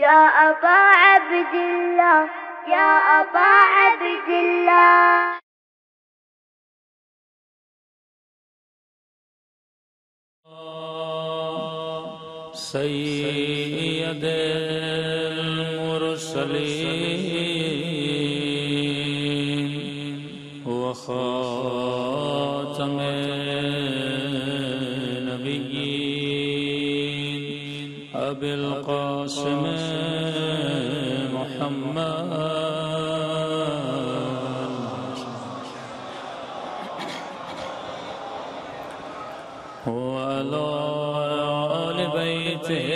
يا أبا عبد الله يا أبا عبد الله. سيد المرسلين وخاتم النبيين أبي القاسم محمد وعلى آل بيته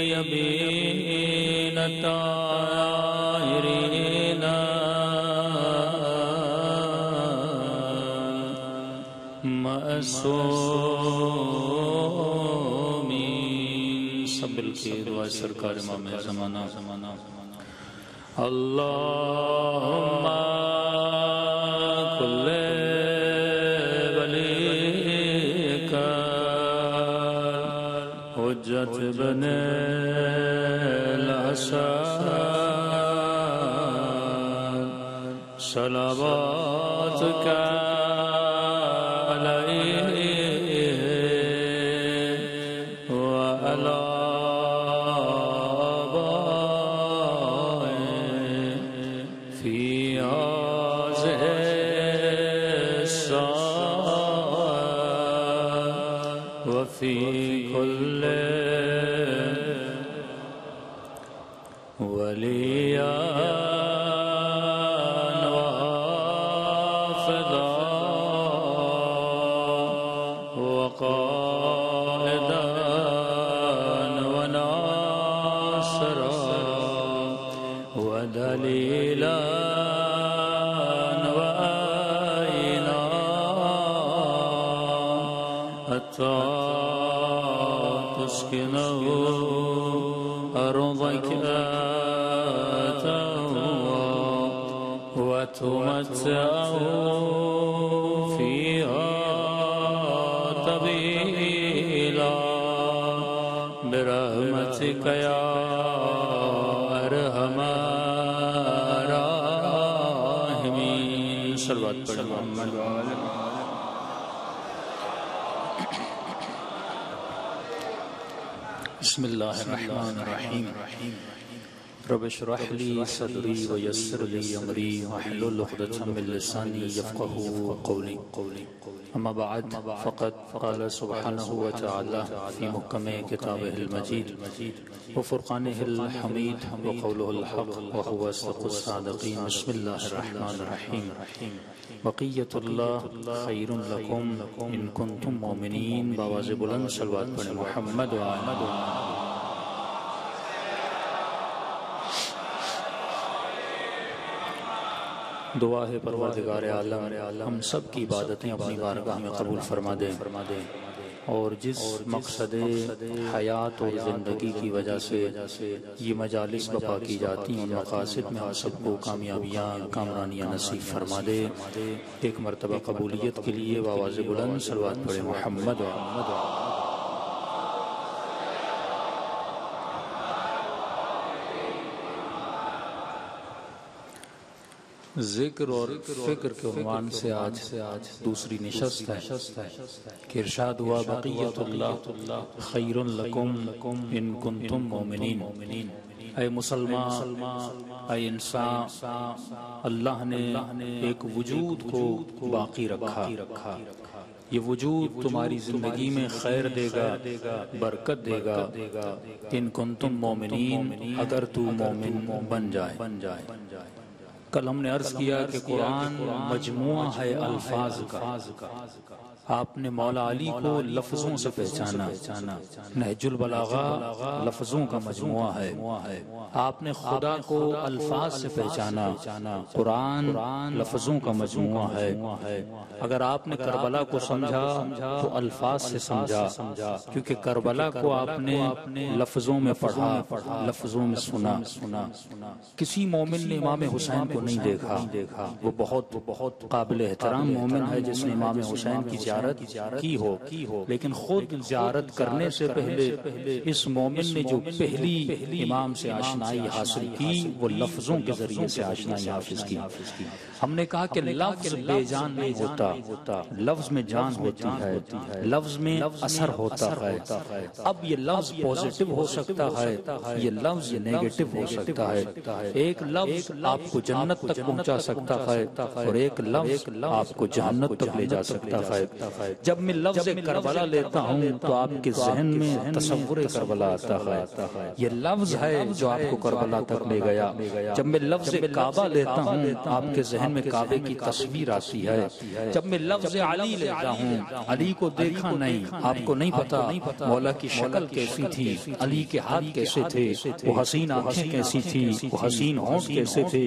الطيبين الطاهرين معصومين. سب کی دعا سرکار امام زمانہ. اللہم کل ولیک حجت بن الحسن صلواتک وفي كل وليا وحافظا وقائدا وناصرا ودليلا وآينا حتى تسكنه أرضك وتمتعه فيها طويلا برحمتك يا أرحم الراحمين. صلوات پڑھ محمد وآلہ. بسم اللہ الرحمن الرحیم. رب اشرح لي صدري ويسر لي امري واحلل عقدة من لساني يفقهوا قولي. اما بعد فقد قال سبحانه وتعالى في محكم كتابه المجيد وفرقانه الحميد وقوله الحق وهو أصدق الصادقين. بسم الله الرحمن الرحيم. بقية الله خير لكم إن كنتم مؤمنين. باواز بلند صلوات پڑھ محمد وآلہ. دعا ہے پروردگار عالم ہم سب کی عبادتیں اپنی بارگاہ میں قبول فرما دے اور جس مقصد حیات اور زندگی کی وجہ سے یہ مجالس بپا کی جاتی ہیں ان مقاصد میں ہم سب کو کامیابیاں کامرانیاں نصیب فرما دے. ایک مرتبہ قبولیت کے لیے آواز بلند صلوات پڑھے محمد وآلہ. ذکر اور فکر کے عنوان سے آج دوسری نشست ہے کہ ارشاد ہوا بقیت اللہ خیر لکم ان کنتم مومنین. اے مسلمان، اے انسان، اللہ نے ایک وجود کو باقی رکھا. یہ وجود تمہاری زندگی میں خیر دے گا، برکت دے گا ان کنتم مومنین، اگر تو مومن بن جائے. کل ہم نے عرض کیا کہ قرآن مجموعہ ہے الفاظ کا. آپ نے مولا علی کو لفظوں سے پہچانا. نہج البلاغہ لفظوں کا مجموعہ ہے. آپ نے خدا کو الفاظ سے پہچانا. قرآن لفظوں کا مجموعہ ہے. اگر آپ نے کربلا کو سمجھا تو الفاظ سے سمجھا، کیونکہ کربلا کو آپ نے لفظوں میں پڑھا، لفظوں میں سنا. کسی مومن نے امام حسین کو نہیں دیکھا. وہ بہت قابل احترام مومن ہے جس نے امام حسین کی زیارت زیارت کی ہو، لیکن خود زیارت کرنے سے پہلے اس مومن نے جو پہلی امام سے آشنائی حاصل کی وہ لفظوں کے ذریعے سے آشنائی حاصل کی۔ ہم نے کہا کہ لفظ بے جان نہیں ہوتا، لفظ میں جان ہوتی ہے، لفظ میں اثر ہوتا ہے۔ اب یہ لفظ پوزیٹو ہو سکتا ہے، یہ لفظ نیگیٹو ہو سکتا ہے۔ ایک لفظ آپ کو جنت تک پہنچا سکتا ہے اور ایک لفظ آپ کو جہنم تک لے جا سکتا ہے۔ جب میں لفظ کربلا لیتا ہوں تو آپ کے ذہن میں تصور کربلا آتا ہے، یہ لفظ ہے جو آپ کو کربلا تک لے گیا۔ جب میں لفظ کعبہ لیتا ہوں آپ کے ذہن میں کعبے کی تصویر آتی ہے۔ جب میں لفظ علی لیتا ہوں، علی کو دیکھا نہیں، آپ کو نہیں پتا مولا کی شکل کیسی تھی، علی کے ہاتھ کیسے تھے، وہ حسین آنکھیں کیسی تھی، وہ حسین ہونٹ کیسے تھے،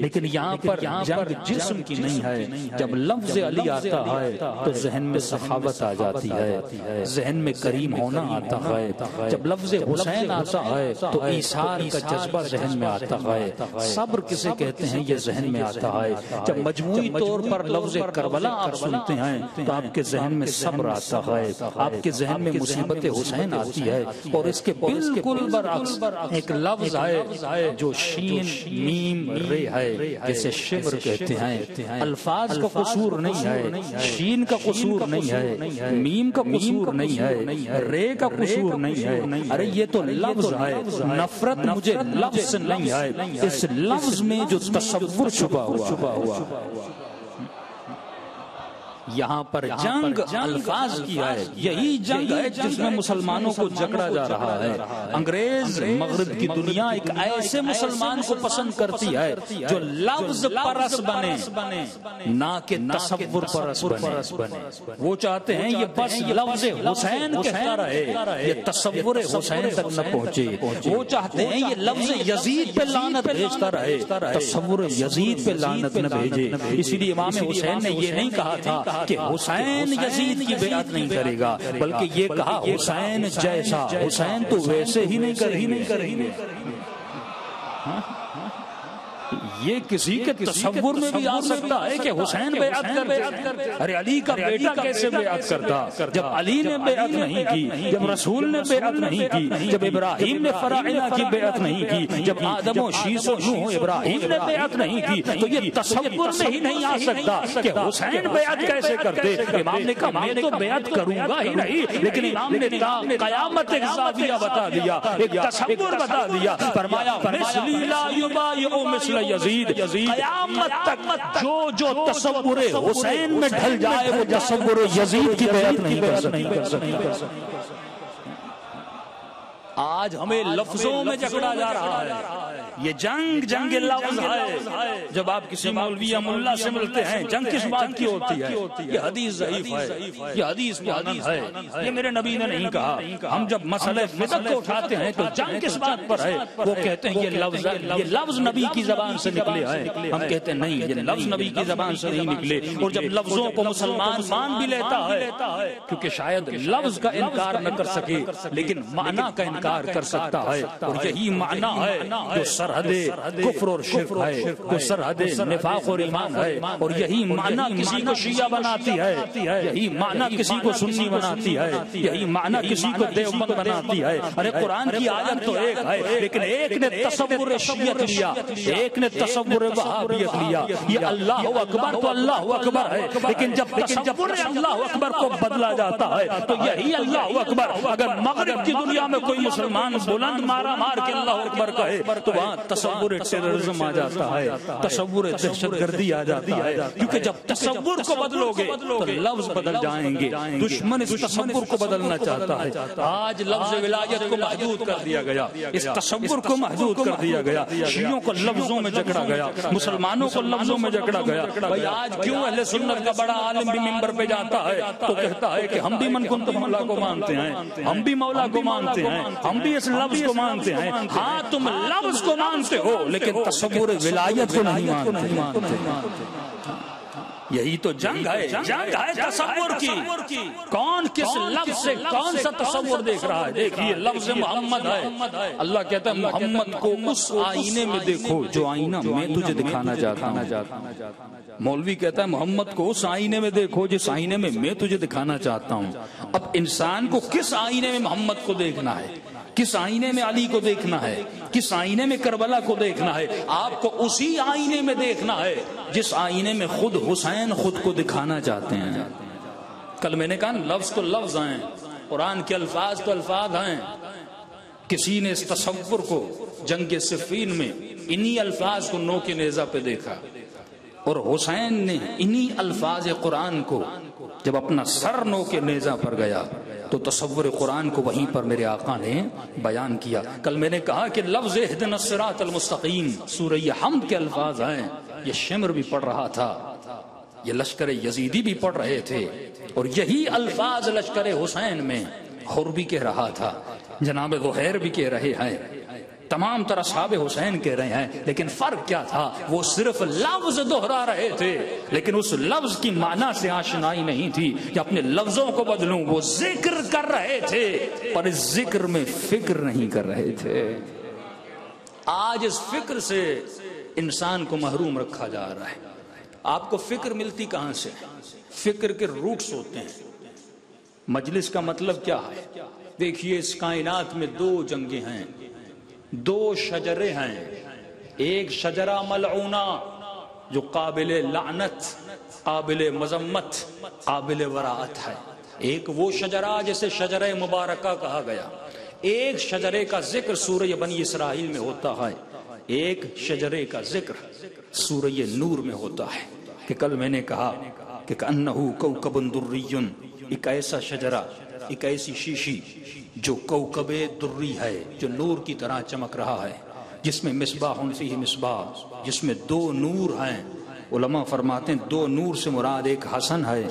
لیکن یہاں پر جنگ جسم کی نہیں ہے۔ جب لفظ علی آتا ہے تو ذہن میں سخاوت آ جاتی ہے، ذہن میں کریم ہونا آتا ہے۔ جب لفظ حسین آتا ہے تو ایثار کا جذبہ ذہن میں آتا ہے، صبر کسے کہتے ہیں یہ ذہن میں آتا ہے۔ جب مجموعی طور پر لفظ کربلا آپ سنتے ہیں تو آپ کے ذہن میں صبر آتا ہے، آپ کے ذہن میں مصیبت حسین آتی ہے۔ اور اس کے بالکل برعکس ایک لفظ ہے جو شین میم رے ہے، جسے شبر کہتے ہیں۔ الفاظ کا قصور نہیں ہے، شین کا قصور نہیں ہے، میم کا قصور نہیں ہے، رے کا قصور نہیں ہے، ارے یہ تو لفظ ہے۔ نفرت مجھے لفظ سے نہیں ہے، اس لفظ میں جو تصور چھپا ہوا۔ یہاں پر جنگ الفاظ کی ہے، یہی جنگ ہے جس میں مسلمانوں کو جکڑا جا رہا ہے۔ انگریز مغرب کی دنیا ایک ایسے مسلمان کو پسند کرتی ہے جو لفظ پرس بنے نہ کہ تصور پرس بنے۔ وہ چاہتے ہیں یہ بس لفظ حسین کہتا رہے، یہ تصور حسین تک نہ پہنچے۔ وہ چاہتے ہیں یہ لفظ یزید پہ لعنت بھیجتا رہے، تصور یزید پہ لعنت نہ بھیجے۔ اسی لیے امام حسین نے یہ نہیں کہا تھا کہ حسین یزید کی بیعت نہیں کرے گا، بلکہ یہ کہا حسین جیسا، حسین تو ویسے ہی نہیں کریں گے۔ یہ کسی کے تصور میں بھی آ سکتا ہے کہ حسین بیعت کرتے، ارے علی کا بیٹا کیسے بیعت کرتا؟ جب علی نے بیعت نہیں کی، جب رسول نے بیعت نہیں کی، جب ابراہیم نے فراعنہ کی بیعت نہیں کی، جب آدم و شیس و نوح ابراہیم نے بیعت نہیں کی، تو یہ تصور میں ہی نہیں آ سکتا کہ حسین بیعت کیسے کرتے۔ امام نے کہا میں تو بیعت کروں گا ہی نہیں، لیکن امام نے قیامت ایک زاویہ بتا دیا، ایک تصور بتا دیا، فرمایا مثلی لا یبایع مثل یزید، قیامت تک جو تصور حسین میں ڈھل جائے وہ تصور یزید کی بیعت نہیں کر سکتا۔ آج ہمیں لفظوں میں جکڑا جا رہا ہے، یہ جنگ لفظ ہے۔ جب آپ کسی مولوی یا ملا سے ملتے ہیں جنگ کس بات کی ہوتی ہے؟ یہ حدیث ضعیف ہے، یہ حدیث معند ہے، یہ میرے نبی نے نہیں کہا۔ ہم جب مسئلہ بدعت کو اٹھاتے ہیں تو جنگ کس بات پر ہے؟ وہ کہتے ہیں یہ لفظ نبی کی زبان سے نکلے ہیں۔ ہم کہتے ہیں نہیں، یہ لفظ نبی کی زبان سے نہیں نکلے۔ اور جب لفظوں کو مسلمان مان بھی لیتا ہے، کیونکہ شاید لفظ کا انکار نہ کر سکے لیکن معنی کا انکار کر سکتا ہے، اور یہی معنی ہے جو سرحد کفر اور شرک ہے، جو سرحد نفاق اور ایمان ہے، اور یہی معنی کسی کو شیعہ بناتی ہے، یہی معنی کسی کو سنی بناتی ہے، یہی معنی کسی کو دیوبند بناتی ہے۔ ارے قرآن کی آیت تو ایک ہے، لیکن ایک نے تصور شیعت لیا، ایک نے تصور وہابیت لیا۔ یہ اللہ اکبر تو اللہ اکبر ہے، لیکن جب تصور اللہ اکبر کو بدلا جاتا ہے تو یہی اللہ اکبر اگر مغرب کی دنیا میں کوئی مسلمان بلند مار کے اللہ اکبر کہے تو وہاں تصور ٹیررزم آ جاتا ہے، تصور دہشت گردی آ جاتا ہے، کیونکہ جب تصور کو بدلو گے تو لفظ بدل جائیں گے۔ دشمن اس تصور کو بدلنا چاہتا ہے۔ آج لفظ ولایت کو محدود کر دیا گیا، اس تصور کو محدود کر دیا گیا، شیعوں کو لفظوں میں جکڑا گیا، مسلمانوں کو لفظوں میں جکڑا گیا۔ بھائی آج کیوں اہل سنت کا بڑا عالم بھی منبر پہ جاتا ہے تو کہتا ہے کہ ہم بھی من کنت مولا کو مانتے ہیں، ہم بھی مولا کو مانتے ہیں، ہم بھی اس لفظ کو مانتے ہیں۔ ہاں تم لفظ کو مانتے ہو لیکن تصور ولایت کو نہیں مانتے۔ یہی تو جنگ ہے تصور کی. کون کس لفظ سے کون سا تصور دیکھ رہا ہے؟ دیکھیے لفظ محمد ہے، اللہ کہتا ہے محمد کو اس آئینے میں دیکھو جو آئینہ میں تجھے دکھانا چاہتا ہوں. مولوی کہتا ہے محمد کو اس آئینے میں دیکھو جس آئینے میں میں تجھے دکھانا چاہتا ہوں. اب انسان کو کس آئینے میں محمد کو دیکھنا ہے؟ کس آئینے میں علی کو دیکھنا ہے؟ کس آئینے میں کربلا کو دیکھنا ہے؟ آپ کو اسی آئینے میں دیکھنا ہے جس آئینے میں خود حسین خود کو دکھانا چاہتے ہیں. کل میں نے کہا لفظ تو لفظ ہیں، قرآن کے الفاظ تو الفاظ ہیں. کسی نے اس تصور کو جنگ صفین میں انہی الفاظ کو نو کے نیزہ پہ دیکھا، اور حسین نے انہی الفاظ قرآن کو جب اپنا سر نو کے نیزہ پر گیا تو تصور قرآن کو وہیں پر میرے آقا نے بیان کیا. کل میں نے کہا کہ لفظ اہدنا الصراط المستقیم سورہ حمد کے الفاظ ہیں. یہ شمر بھی پڑھ رہا تھا، یہ لشکر یزیدی بھی پڑھ رہے تھے، اور یہی الفاظ لشکر حسین میں حر بھی کہہ رہا تھا، جناب زہیر بھی کہہ رہے ہیں، تمام طرح اصحاب حسین کہہ رہے ہیں. لیکن فرق کیا تھا؟ وہ صرف لفظ دہرا رہے تھے لیکن اس لفظ کی معنی سے آشنائی نہیں تھی کہ اپنے لفظوں کو بدلوں. وہ ذکر کر رہے تھے پر اس ذکر میں فکر نہیں کر رہے تھے. آج اس فکر سے انسان کو محروم رکھا جا رہا ہے. آپ کو فکر ملتی کہاں سے؟ فکر کے روٹس ہوتے ہیں. مجلس کا مطلب کیا ہے؟ دیکھیے اس کائنات میں دو جنگیں ہیں، دو شجرے ہیں. ایک شجرہ ملعونہ جو قابل لعنت، قابل مذمت، قابل وراعت ہے. ایک وہ شجرہ جسے شجرہ مبارکہ کہا گیا. ایک شجرے کا ذکر سورہ بنی اسرائیل میں ہوتا ہے، ایک شجرے کا ذکر سورہ نور میں ہوتا ہے. کہ کل میں نے کہا کہ کأنہ کوکب دری، ایک ایسا شجرہ، ایک ایسی شیشی جو کوکب دری ہے، جو نور کی طرح چمک رہا ہے، جس میں مصباح فیہ مصباح، جس میں دو نور ہیں. علماء فرماتے ہیں دو نور سے مراد ایک حسن ہے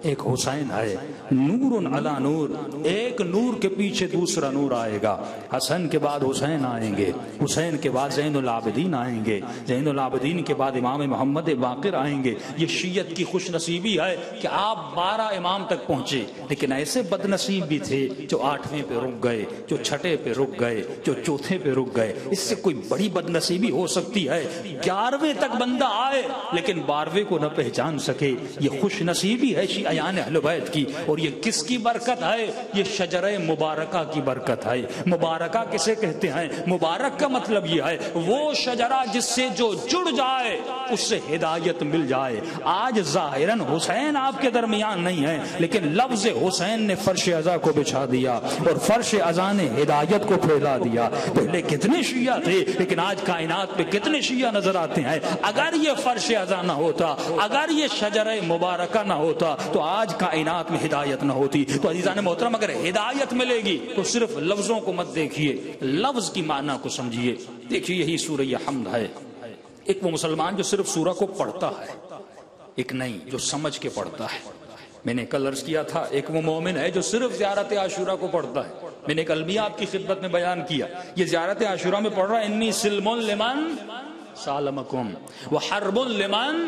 ایک حسین ہے. نور علی نور، ایک نور کے پیچھے دوسرا نور آئے گا. حسن کے بعد حسین آئیں گے، حسین کے بعد زین العابدین آئیں گے، زین العابدین کے بعد امام محمد باقر آئیں گے. یہ شیعت کی خوش نصیبی ہے کہ آپ 12 امام تک پہنچے، لیکن ایسے بد نصیب بھی تھے جو 8ویں پہ رک گئے، جو 6 پہ رک گئے، جو 4 پہ رک گئے. اس سے کوئی بڑی بد نصیبی ہو سکتی ہے 11ویں تک بندہ آئے لیکن 12ویں کو نہ پہچان سکے. یہ خوش نصیبی ہے شیعیان اہل بیت کی. اور یہ کس کی برکت ہے؟ یہ شجرہ مبارکہ کی برکت ہے. مبارکہ کسے کہتے ہیں؟ مبارک کا مطلب یہ ہے وہ شجرہ جس سے جو جڑ جائے اس سے ہدایت مل جائے. آج ظاہراً حسین آپ کے درمیان نہیں ہے لیکن لفظ حسین نے فرش عزا کو بچھا دیا اور فرش عزا نے ہدایت کو پھیلا دیا. پہلے کتنے شیعہ تھے لیکن آج کائنات پہ کتنے شیعہ نظر آتے ہیں. اگر یہ فرش عزا نہ ہوتا، اگر یہ شجرہ مبارکہ نہ ہوتا تو آج کائنات میں ہدایت نہ ہوتی. تو عزیزان محترم اگر ہدایت ملے گی تو صرف لفظوں کو مت دیکھیے، لفظ کی معنی کو سمجھیے. دیکھیے یہی سورہ حمد ہے. ایک وہ مسلمان جو صرف سورہ کو پڑھتا ہے، ایک نہیں جو سمجھ کے پڑھتا ہے. میں نے کل عرض کیا تھا ایک وہ مومن ہے جو صرف زیارت عاشورہ کو پڑھتا ہے. میں نے کل بھی آپ کی خدمت میں بیان کیا، یہ زیارت عاشورہ میں پڑھ رہا ہے انی سلم لمن سالمکم وحرب لمن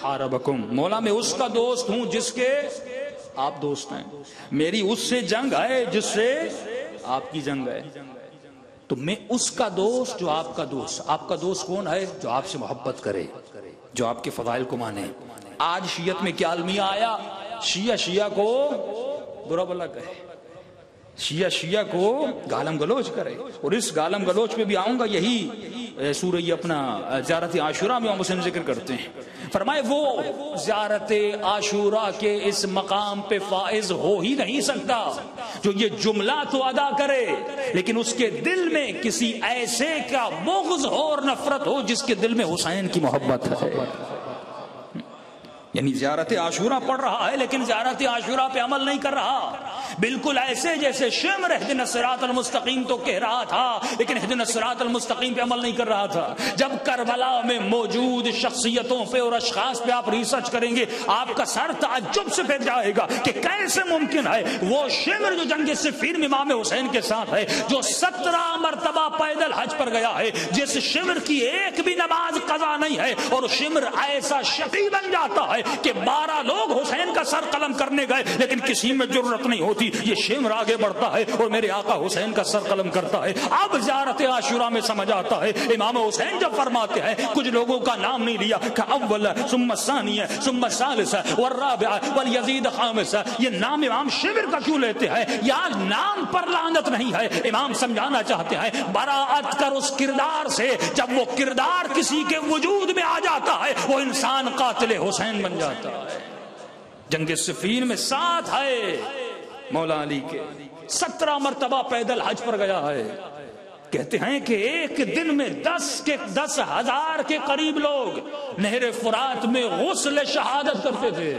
حاربکم. مولا میں اس کا دوست ہوں جس کے آپ دوست ہیں، میری اس سے جنگ ہے جس سے آپ کی جنگ ہے. تو میں اس کا دوست جو آپ کا دوست. آپ کا دوست کون ہے؟ جو آپ سے محبت کرے، جو آپ کے فضائل کو مانے. آج شیعت میں کیا المیہ آیا؟ شیعہ کو برا بلا کہے، شیعہ کو گالم گلوچ کرے. اور اس گالم گلوچ پہ بھی آؤں گا. یہی سورہ اپنا زیارت عاشورہ میں مسلم ذکر کرتے ہیں. فرمائے وہ زیارت عاشورہ کے اس مقام پہ فائز ہو ہی نہیں سکتا جو یہ جملہ تو ادا کرے لیکن اس کے دل میں کسی ایسے کا بغض ہو اور نفرت ہو جس کے دل میں حسین کی محبت ہے. یعنی زیارت عاشورہ پڑھ رہا ہے لیکن زیارت عاشورہ پہ عمل نہیں کر رہا. بالکل ایسے جیسے شمر اہدنا الصراط المستقیم تو کہہ رہا تھا لیکن اہدنا الصراط المستقیم پہ عمل نہیں کر رہا تھا. جب کربلا میں موجود شخصیتوں پہ اور اشخاص پہ آپ ریسرچ کریں گے آپ کا سر تعجب سے پھر جائے گا کہ کیسے ممکن ہے وہ شمر جو جنگ صفین میں امام حسین کے ساتھ ہے، جو 17 مرتبہ پیدل حج پر گیا ہے، جس شمر کی ایک بھی نماز قضا نہیں ہے، اور شمر ایسا شقی بن جاتا ہے کہ 12 لوگ حسین کا سر قلم کرنے گئے لیکن کسی میں جرت نہیں ہوتی. یہ شمر آگے بڑھتا ہے اور میرے آقا حسین کا سر قلم کرتا ہے. اب زیارت عاشورہ میں سمجھ آتا ہے امام حسین جب فرماتے ہیں کچھ لوگوں کا نام نہیں لیا کہ اول ثم الثانی ثم الثالث والرابع والیزید خامس، یہ نام امام شمر کا کیوں لیتے ہیں؟ یہاں نام پر لعنت نہیں ہے. امام سمجھانا چاہتے ہیں براءت کر اس کردار سے، جب وہ کردار کسی کے وجود میں آ جاتا ہے وہ انسان قاتل حسین بن جاتا ہے. جنگ صفین میں ساتھ ہے مولا علی کے، 17 مرتبہ پیدل حج پر گیا ہے. کہتے ہیں کہ ایک دن میں 10,000 کے قریب لوگ نہر فرات میں غسل شہادت کرتے تھے.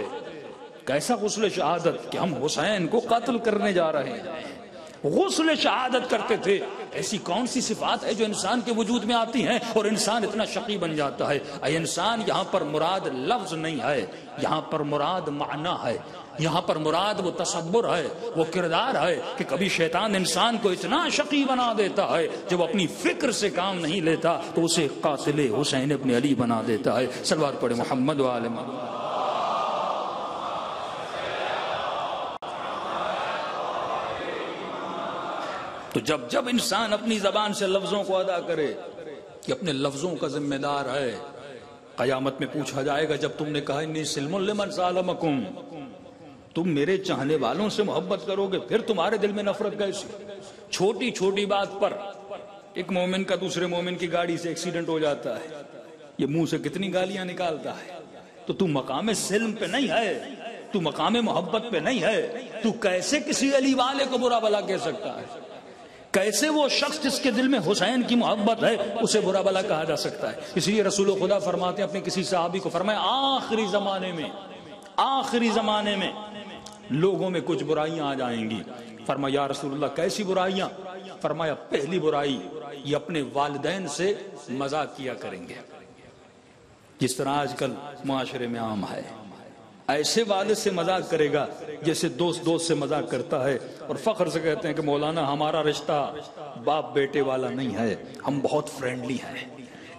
کیسا غسل شہادت کہ ہم حسین کو قتل کرنے جا رہے ہیں. غسل شہادت کرتے تھے. ایسی کون سی صفات ہے جو انسان کے وجود میں آتی ہیں اور انسان اتنا شقی بن جاتا ہے؟ اے انسان، یہاں پر مراد لفظ نہیں ہے، یہاں پر مراد معنی ہے، یہاں پر مراد وہ تصور ہے، وہ کردار ہے کہ کبھی شیطان انسان کو اتنا شقی بنا دیتا ہے جب وہ اپنی فکر سے کام نہیں لیتا تو اسے قاتل حسین ابن علی بنا دیتا ہے. صلوات پڑھے محمد و آل محمد. تو جب انسان اپنی زبان سے لفظوں کو ادا کرے کہ اپنے لفظوں کا ذمہ دار ہے، قیامت میں پوچھا جائے گا جب تم نے کہا انی سلم لمن سالمکم، تم میرے چاہنے والوں سے محبت کرو گے، پھر تمہارے دل میں نفرت کیسی؟ چھوٹی چھوٹی بات پر ایک مومن کا دوسرے مومن کی گاڑی سے ایکسیڈنٹ ہو جاتا ہے، یہ منہ سے کتنی گالیاں نکالتا ہے. تو مقام سلم پہ نہیں ہے، تو مقام محبت پہ نہیں ہے، تو کیسے کسی علی والے کو برا بھلا کہہ سکتا ہے؟ کیسے وہ شخص جس کے دل میں حسین کی محبت ہے اسے برا بھلا کہا جا سکتا ہے؟ اس لیے رسول خدا فرماتے ہیں اپنے کسی صحابی کو، فرمایا آخری زمانے میں لوگوں میں کچھ برائیاں آ جائیں گی. فرمایا یا رسول اللہ کیسی برائیاں؟ فرمایا پہلی برائی یہ اپنے والدین سے مذاق کیا کریں گے، جس طرح آج کل معاشرے میں عام ہے. ایسے والد سے مذاق کرے گا جیسے دوست سے مذاق کرتا ہے، اور فخر سے کہتے ہیں کہ مولانا ہمارا رشتہ باپ بیٹے والا نہیں ہے، ہم بہت فرینڈلی ہیں.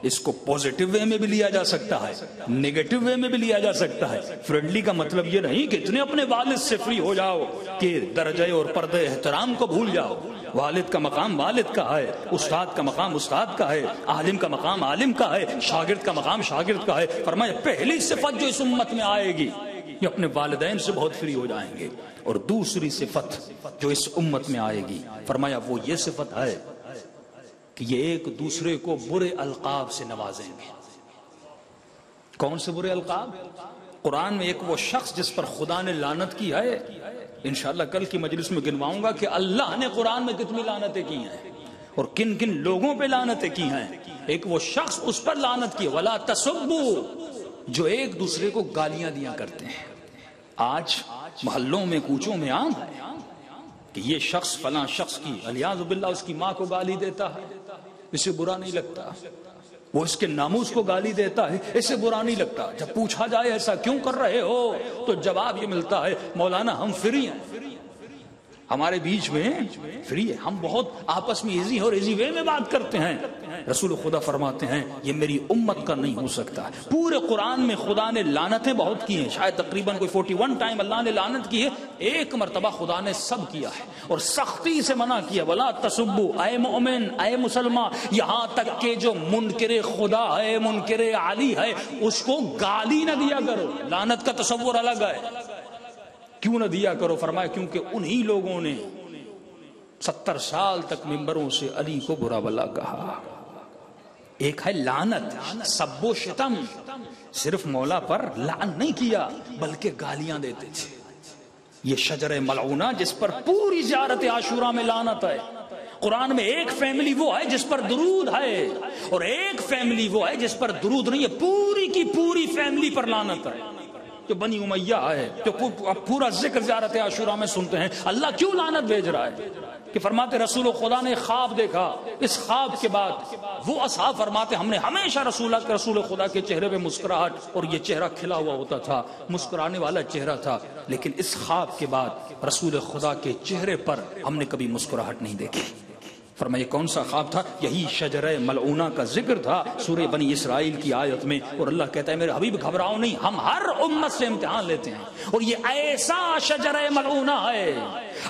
اس کو پوزیٹو وے میں بھی لیا جا سکتا ہے، نیگیٹو وے میں بھی لیا جا سکتا ہے. فرینڈلی کا مطلب یہ نہیں کہ اتنے اپنے والد سے فری ہو جاؤ کہ درجے اور پردے احترام کو بھول جاؤ. والد کا مقام والد کا ہے، استاد کا مقام استاد کا ہے، عالم کا مقام عالم کا ہے، شاگرد کا مقام شاگرد کا ہے. فرمایا پہلی صفت جو اس امت میں آئے گی یہ اپنے والدین سے بہت فری ہو جائیں گے، اور دوسری صفت جو اس امت میں آئے گی فرمایا وہ یہ صفت ہے کہ یہ ایک دوسرے کو برے القاب سے نوازیں گے. کون سے برے القاب؟ قرآن میں ایک وہ شخص جس پر خدا نے لعنت کی ہے، انشاءاللہ کل کی مجلس میں گنواؤں گا کہ اللہ نے قرآن میں کتنی لعنتیں کی ہیں اور کن کن لوگوں پہ لعنتیں کی ہیں. ایک وہ شخص اس پر لعنت کی ولا تسبوا، جو ایک دوسرے کو گالیاں دیا کرتے ہیں. آج محلوں میں کوچوں میں عام ہے کہ یہ شخص فلاں شخص کی الیاذ باللہ اس کی ماں کو گالی دیتا ہے، اسے برا نہیں لگتا. وہ اس کے ناموس کو گالی دیتا ہے، اسے برا نہیں لگتا. جب پوچھا جائے ایسا کیوں کر رہے ہو تو جواب یہ ملتا ہے مولانا ہم فری ہیں، ہمارے بیچ میں فری ہے، ہم بہت آپس میں ایزی اور ایزی وے میں بات کرتے ہیں. رسول خدا فرماتے ہیں یہ میری امت کا نہیں ہو سکتا. پورے قرآن میں خدا نے لعنتیں بہت کی ہیں، شاید تقریباً کوئی 41 ٹائم اللہ نے لعنت کی ہے، ایک مرتبہ خدا نے سب کیا ہے اور سختی سے منع کیا. ولا تسبوا، اے مومن اے مسلمان، یہاں تک کہ جو منکر خدا ہے منکر علی ہے اس کو گالی نہ دیا کرو. لعنت کا تصور الگ ہے، کیوں نہ دیا کرو؟ فرمایا کیونکہ انہی لوگوں نے 70 سال تک ممبروں سے علی کو برا بلا کہا. ایک ہے لعنت، سب و شتم، صرف مولا پر لعن نہیں کیا بلکہ گالیاں دیتے تھے. یہ شجر ملعونہ جس پر پوری زیارت عاشورہ میں لعنت ہے. قرآن میں ایک فیملی وہ ہے جس پر درود ہے اور ایک فیملی وہ ہے جس پر درود نہیں ہے. پوری کی پوری فیملی پر لعنت ہے. جو بنی امیہ ہے، جو پورا ذکر زیارت عاشوراء میں سنتے ہیں، اللہ کیوں لعنت بھیج رہا ہے؟ کہ فرماتے رسول خدا نے خواب دیکھا، اس خواب کے بعد وہ اصحاب فرماتے ہم نے ہمیشہ رسول خدا کے چہرے پہ مسکراہٹ، اور یہ چہرہ کھلا ہوا ہوتا تھا، مسکرانے والا چہرہ تھا، لیکن اس خواب کے بعد رسول خدا کے چہرے پر ہم نے کبھی مسکراہٹ نہیں دیکھی۔ فرمایا کون سا خواب تھا؟ یہی شجرہ ملعونہ کا ذکر تھا سورہ بنی اسرائیل کی آیت میں، اور اللہ کہتا ہے میرے حبیب گھبراؤ نہیں، ہم ہر امت سے امتحان لیتے ہیں، اور یہ ایسا شجرہ ملعونہ ہے،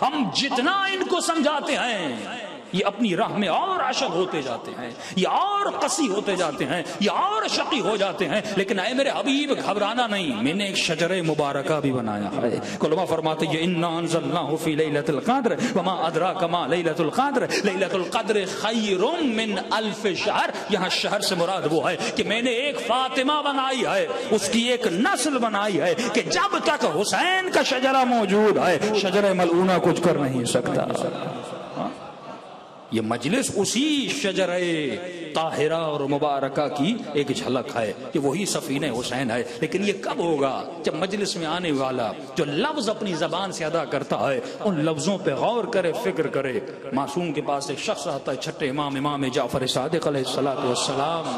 ہم جتنا ان کو سمجھاتے ہیں یہ اپنی راہ میں اور اشد ہوتے جاتے ہیں، یہ اور قسی ہوتے جاتے ہیں، یہ اور شقی ہو جاتے ہیں، لیکن اے میرے حبیب گھبرانا نہیں، میں نے ایک شجرہ مبارکہ بھی بنایا ہے۔ علماء فرماتے ہیں انا انزلناہ فی لیلۃ القدر وما ادراک ما لیلۃ القدر، لیلۃ القدر خیر من الف شہر۔ یہاں شہر سے مراد وہ ہے کہ میں نے ایک فاطمہ بنائی ہے، اس کی ایک نسل بنائی ہے کہ جب تک حسین کا شجرہ موجود ہے شجرہ ملعونہ کچھ کر نہیں سکتا۔ یہ مجلس اسی شجرہ طاہرہ اور مبارکہ کی ایک جھلک ہے کہ وہی سفینہ حسین ہے، لیکن یہ کب ہوگا؟ جب مجلس میں آنے والا جو لفظ اپنی زبان سے ادا کرتا ہے ان لفظوں پہ غور کرے، فکر کرے۔ معصوم کے پاس ایک شخص آتا ہے، چھٹے امام جعفر صادق علیہ الصلوۃ والسلام،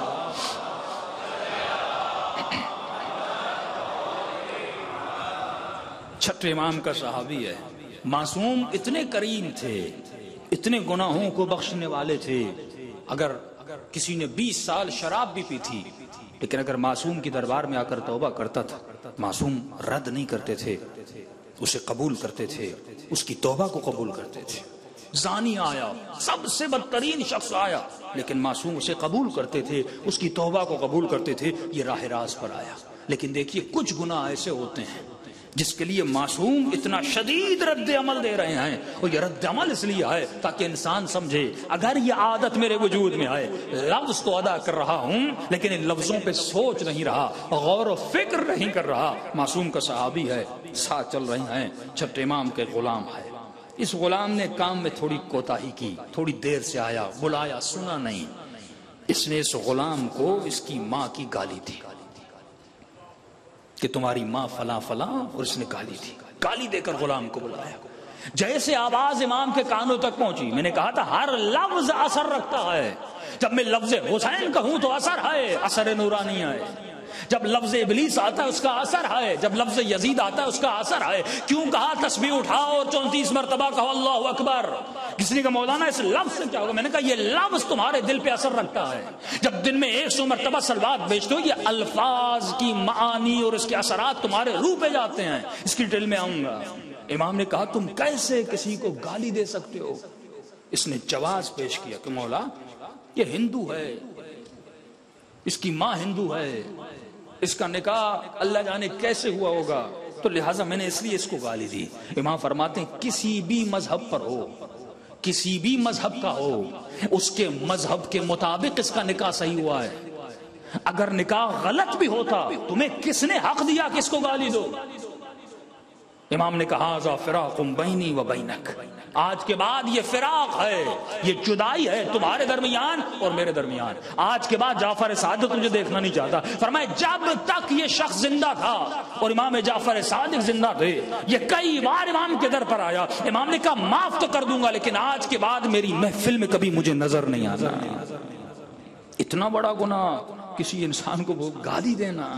چھٹے امام کا صحابی ہے۔ معصوم اتنے کریم تھے، اتنے گناہوں کو بخشنے والے تھے، اگر کسی نے 20 سال شراب بھی پی تھی لیکن اگر معصوم کی دربار میں آ کر توبہ کرتا تھا معصوم رد نہیں کرتے تھے، اسے قبول کرتے تھے، اس کی توبہ کو قبول کرتے تھے۔ زانی آیا، سب سے بدترین شخص آیا، لیکن معصوم اسے قبول کرتے تھے، اس کی توبہ کو قبول کرتے تھے۔ یہ راہ راست پر آیا، لیکن دیکھیے کچھ گناہ ایسے ہوتے ہیں جس کے لیے معصوم اتنا شدید رد عمل دے رہے ہیں، اور یہ رد عمل اس لیے ہے تاکہ انسان سمجھے اگر یہ عادت میرے وجود میں ہے، لفظ تو ادا کر رہا ہوں لیکن ان لفظوں پہ سوچ نہیں رہا، غور و فکر نہیں کر رہا۔ معصوم کا صحابی ہے، ساتھ چل رہے ہیں، چھٹے امام کے غلام ہے۔ اس غلام نے کام میں تھوڑی کوتاہی کی، تھوڑی دیر سے آیا، بلایا، سنا نہیں۔ اس نے اس غلام کو اس کی ماں کی گالی دی کہ تمہاری ماں فلاں فلاں، اور اس نے گالی دی، گالی دے کر غلام کو بلایا۔ جیسے آواز امام کے کانوں تک پہنچی، میں نے کہا تھا ہر لفظ اثر رکھتا ہے، جب میں لفظ حسین کہوں تو اثر ہے، اثر نورانی ہے، جب لفظ ابلیس آتا ہے اس کا اثر ہے، جب لفظ یزید آتا ہے اس کا اثر ہے۔ کیوں کہا تسبیح اٹھاؤ اور 34 مرتبہ کہو اللہ اکبر؟ کسی نے کہا مولانا اس لفظ سے کیا ہوگا؟ میں نے کہا یہ لفظ تمہارے دل پہ اثر رکھتا ہے۔ جب دن میں 100 مرتبہ صلوات بیچتے ہو، یہ الفاظ کی معانی اور اس کے اثرات تمہارے روح پہ جاتے ہیں۔ اس کی ڈیٹیل میں آؤں گا۔ امام نے کہا تم کیسے کسی کو گالی دے سکتے ہو؟ اس نے جواز پیش کیا کہ مولا یہ ہندو ہے، اس کی ماں ہندو ہے، اس کا نکاح اللہ جانے کیسے ہوا ہوگا، تو لہٰذا میں نے اس لیے اس کو گالی دی۔ امام فرماتے ہیں کسی بھی مذہب پر ہو، کسی بھی مذہب کا ہو، اس کے مذہب کے مطابق اس کا نکاح صحیح ہوا ہے۔ اگر نکاح غلط بھی ہوتا تمہیں کس نے حق دیا کہ اس کو گالی دو؟ امام نے کہا ذا فراق بینی و بینک، آج کے بعد یہ فراق ہے، یہ جدائی ہے تمہارے درمیان اور میرے درمیان۔ آج کے بعد جعفر صادق تجھے دیکھنا نہیں چاہتا۔ فرمائے جب تک یہ شخص زندہ تھا اور امام جعفر صادق زندہ تھے، یہ کئی بار امام کے در پر آیا، امام نے کہا معاف تو کر دوں گا لیکن آج کے بعد میری محفل میں کبھی مجھے نظر نہیں آتا۔ اتنا بڑا گناہ کسی انسان کو گالی دینا،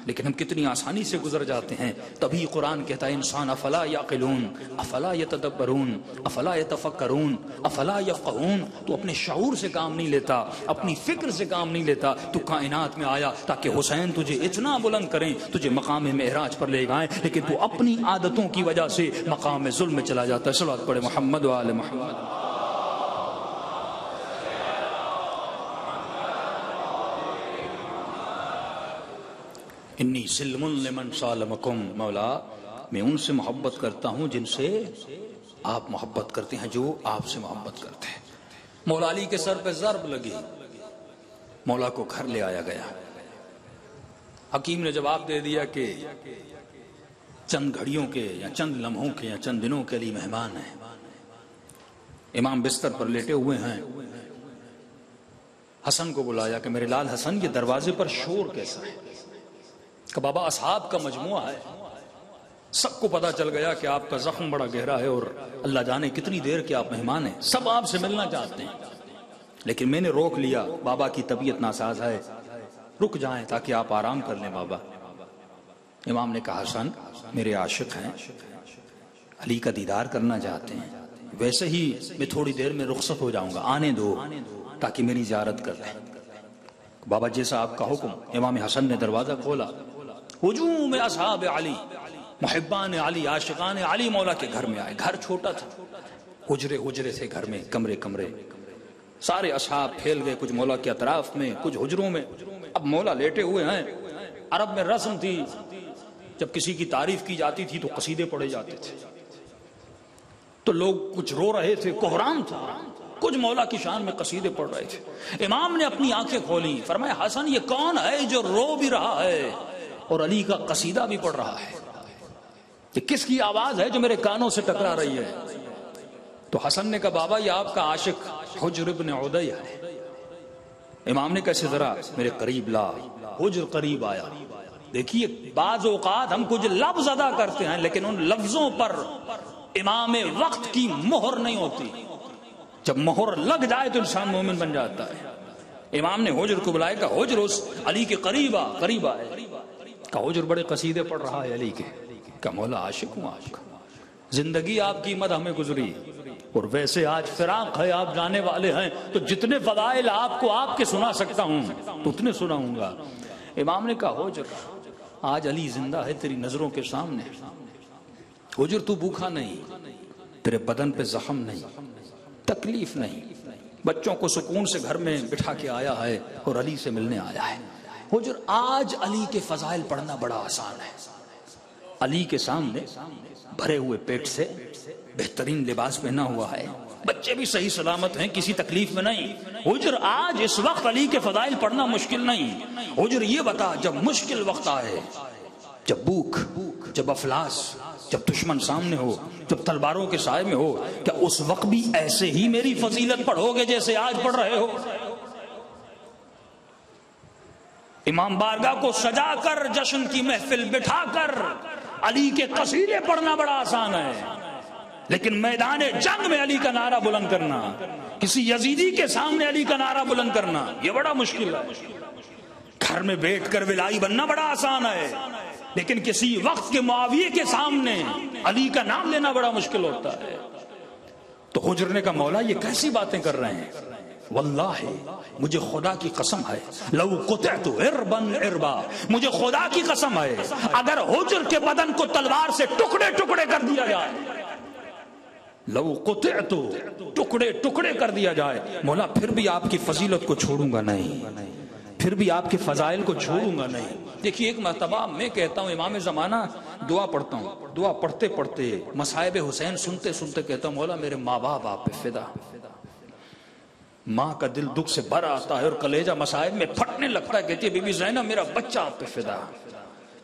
لیکن ہم کتنی آسانی سے گزر جاتے ہیں۔ تبھی قرآن کہتا ہے انسان افلا یعقلون افلا یتدبرون افلا یتفکرون افلا یفقہون۔ تو اپنے شعور سے کام نہیں لیتا، اپنی فکر سے کام نہیں لیتا۔ تو کائنات میں آیا تاکہ حسین تجھے اتنا بلند کریں، تجھے مقام معراج پر لے گئے، لیکن تو اپنی عادتوں کی وجہ سے مقام ظلم میں چلا جاتا ہے۔ صلوات پڑھے محمد و آل محمد۔ انی سلم لمن سالمکم، مولا میں ان سے محبت کرتا ہوں جن سے آپ محبت کرتے ہیں، جو آپ سے محبت کرتے ہیں۔ مولا علی کے سر پہ ضرب لگی، مولا کو گھر لے آیا گیا۔ حکیم نے جواب دے دیا کہ چند گھڑیوں کے یا چند لمحوں کے یا چند دنوں کے لیے مہمان ہیں۔ امام بستر پر لیٹے ہوئے ہیں، حسن کو بلایا کہ میرے لال حسن یہ دروازے پر شور کیسا ہے؟ کہ بابا اصحاب کا مجموعہ ہے، سب کو پتا چل گیا کہ آپ کا زخم بڑا گہرا ہے اور اللہ جانے کتنی دیر کے آپ مہمان ہیں، سب آپ سے ملنا چاہتے ہیں، لیکن میں نے روک لیا، بابا کی طبیعت ناساز ہے، رک جائیں تاکہ آپ آرام کر لیں بابا۔ امام نے کہا حسن میرے عاشق ہیں، علی کا دیدار کرنا چاہتے ہیں، ویسے ہی میں تھوڑی دیر میں رخصت ہو جاؤں گا، آنے دو تاکہ میری زیارت کر لیں۔ بابا جیسا آپ کا حکم۔ امام حسن نے دروازہ کھولا، ہجوم اصحاب علی، محبان علی، عاشقان علی مولا کے گھر میں آئے۔ گھر چھوٹا تھا، حجرے حجرے تھے گھر میں، کمرے کمرے، سارے اصحاب پھیل گئے، کچھ مولا کے اطراف میں، کچھ حجروں میں۔ اب مولا لیٹے ہوئے ہیں۔ عرب میں رسم تھی جب کسی کی تعریف کی جاتی تھی تو قصیدے پڑھے جاتے تھے، تو لوگ کچھ رو رہے تھے، کوہرام تھا، کچھ مولا کی شان میں قصیدے پڑھ رہے تھے۔ امام نے اپنی آنکھیں کھولی، فرمایا حسن یہ کون ہے جو رو بھی رہا ہے اور علی کا قصیدہ بھی پڑھ رہا ہے؟ یہ کس کی آواز ہے جو میرے کانوں سے ٹکرا رہی ہے؟ تو حسن نے کہا بابا یہ آپ کا عاشق حجر ابن عدی ہے۔ امام نے کہا ذرا میرے قریب لا۔ حجر قریب آیا۔ دیکھیے بعض اوقات ہم کچھ لفظ ادا کرتے ہیں لیکن ان لفظوں پر امام وقت کی مہر نہیں ہوتی، جب مہر لگ جائے تو انسان مومن بن جاتا ہے۔ امام نے حجر کو بلایا، کہا حجر اس علی کے قریب آئے۔ کہا حجر بڑے قصیدے پڑھ رہا ہے علی کے۔ کہا مولا عاشق ہوں آپ کا، زندگی آپ کی مدح میں گزری اور ویسے آج فراق ہے، آپ جانے والے ہیں، تو جتنے فضائل آپ کو آپ کے سنا سکتا ہوں تو اتنے سناؤں گا۔ امام نے کہا حجر آج علی زندہ ہے تیری نظروں کے سامنے، حجر تو بھوکا نہیں، تیرے بدن پہ زخم نہیں، تکلیف نہیں، بچوں کو سکون سے گھر میں بٹھا کے آیا ہے اور علی سے ملنے آیا ہے۔ حجر آج علی کے فضائل پڑھنا بڑا آسان ہے۔ علی کے سامنے بھرے ہوئے پیٹ سے بہترین لباس پہنا ہوا ہے، بچے بھی صحیح سلامت ہیں، کسی تکلیف میں نہیں۔ حجر آج اس وقت علی کے فضائل پڑھنا مشکل نہیں۔ حجر یہ بتا جب مشکل وقت آئے، جب بھوک، جب افلاس، جب دشمن سامنے ہو، جب تلواروں کے سائے میں ہو، کیا اس وقت بھی ایسے ہی میری فضیلت پڑھو گے جیسے آج پڑھ رہے ہو؟ امام بارگاہ کو سجا کر، جشن کی محفل بٹھا کر علی کے قصیدے پڑھنا بڑا آسان ہے، لیکن میدان جنگ میں علی کا نعرہ بلند کرنا، کسی یزیدی کے سامنے علی کا نعرہ بلند کرنا، یہ بڑا مشکل ہے۔ گھر میں بیٹھ کر ولائی بننا بڑا آسان ہے، لیکن کسی وقت کے معاویہ کے سامنے علی کا نام لینا بڑا مشکل ہوتا ہے۔ تو حجر نے کہا مولا یہ کیسی باتیں کر رہے ہیں؟ واللہ مجھے خدا کی قسم ہے، لو قطعت عربا عربا، مجھے خدا کی قسم ہے اگر حجر کے بدن کو تلوار سے ٹکڑے ٹکڑے کر دیا جائے، لو قطعت ٹکڑے ٹکڑے کر دیا جائے، مولا پھر بھی آپ کی فضیلت کو چھوڑوں گا نہیں، پھر بھی آپ کے فضائل کو چھوڑوں گا نہیں۔ دیکھیے ایک مرتبہ میں کہتا ہوں امام زمانہ دعا پڑھتا ہوں، دعا پڑھتے پڑھتے مصائب حسین سنتے سنتے کہتا ہوں مولا میرے ماں باپ آپ پہ فدا۔ ماں کا دل دکھ سے بھر آتا ہے اور کلیجہ مصائب میں پھٹنے لگتا ہے، کہتی ہے بی بی زینب میرا بچہ آپ پہ فدا۔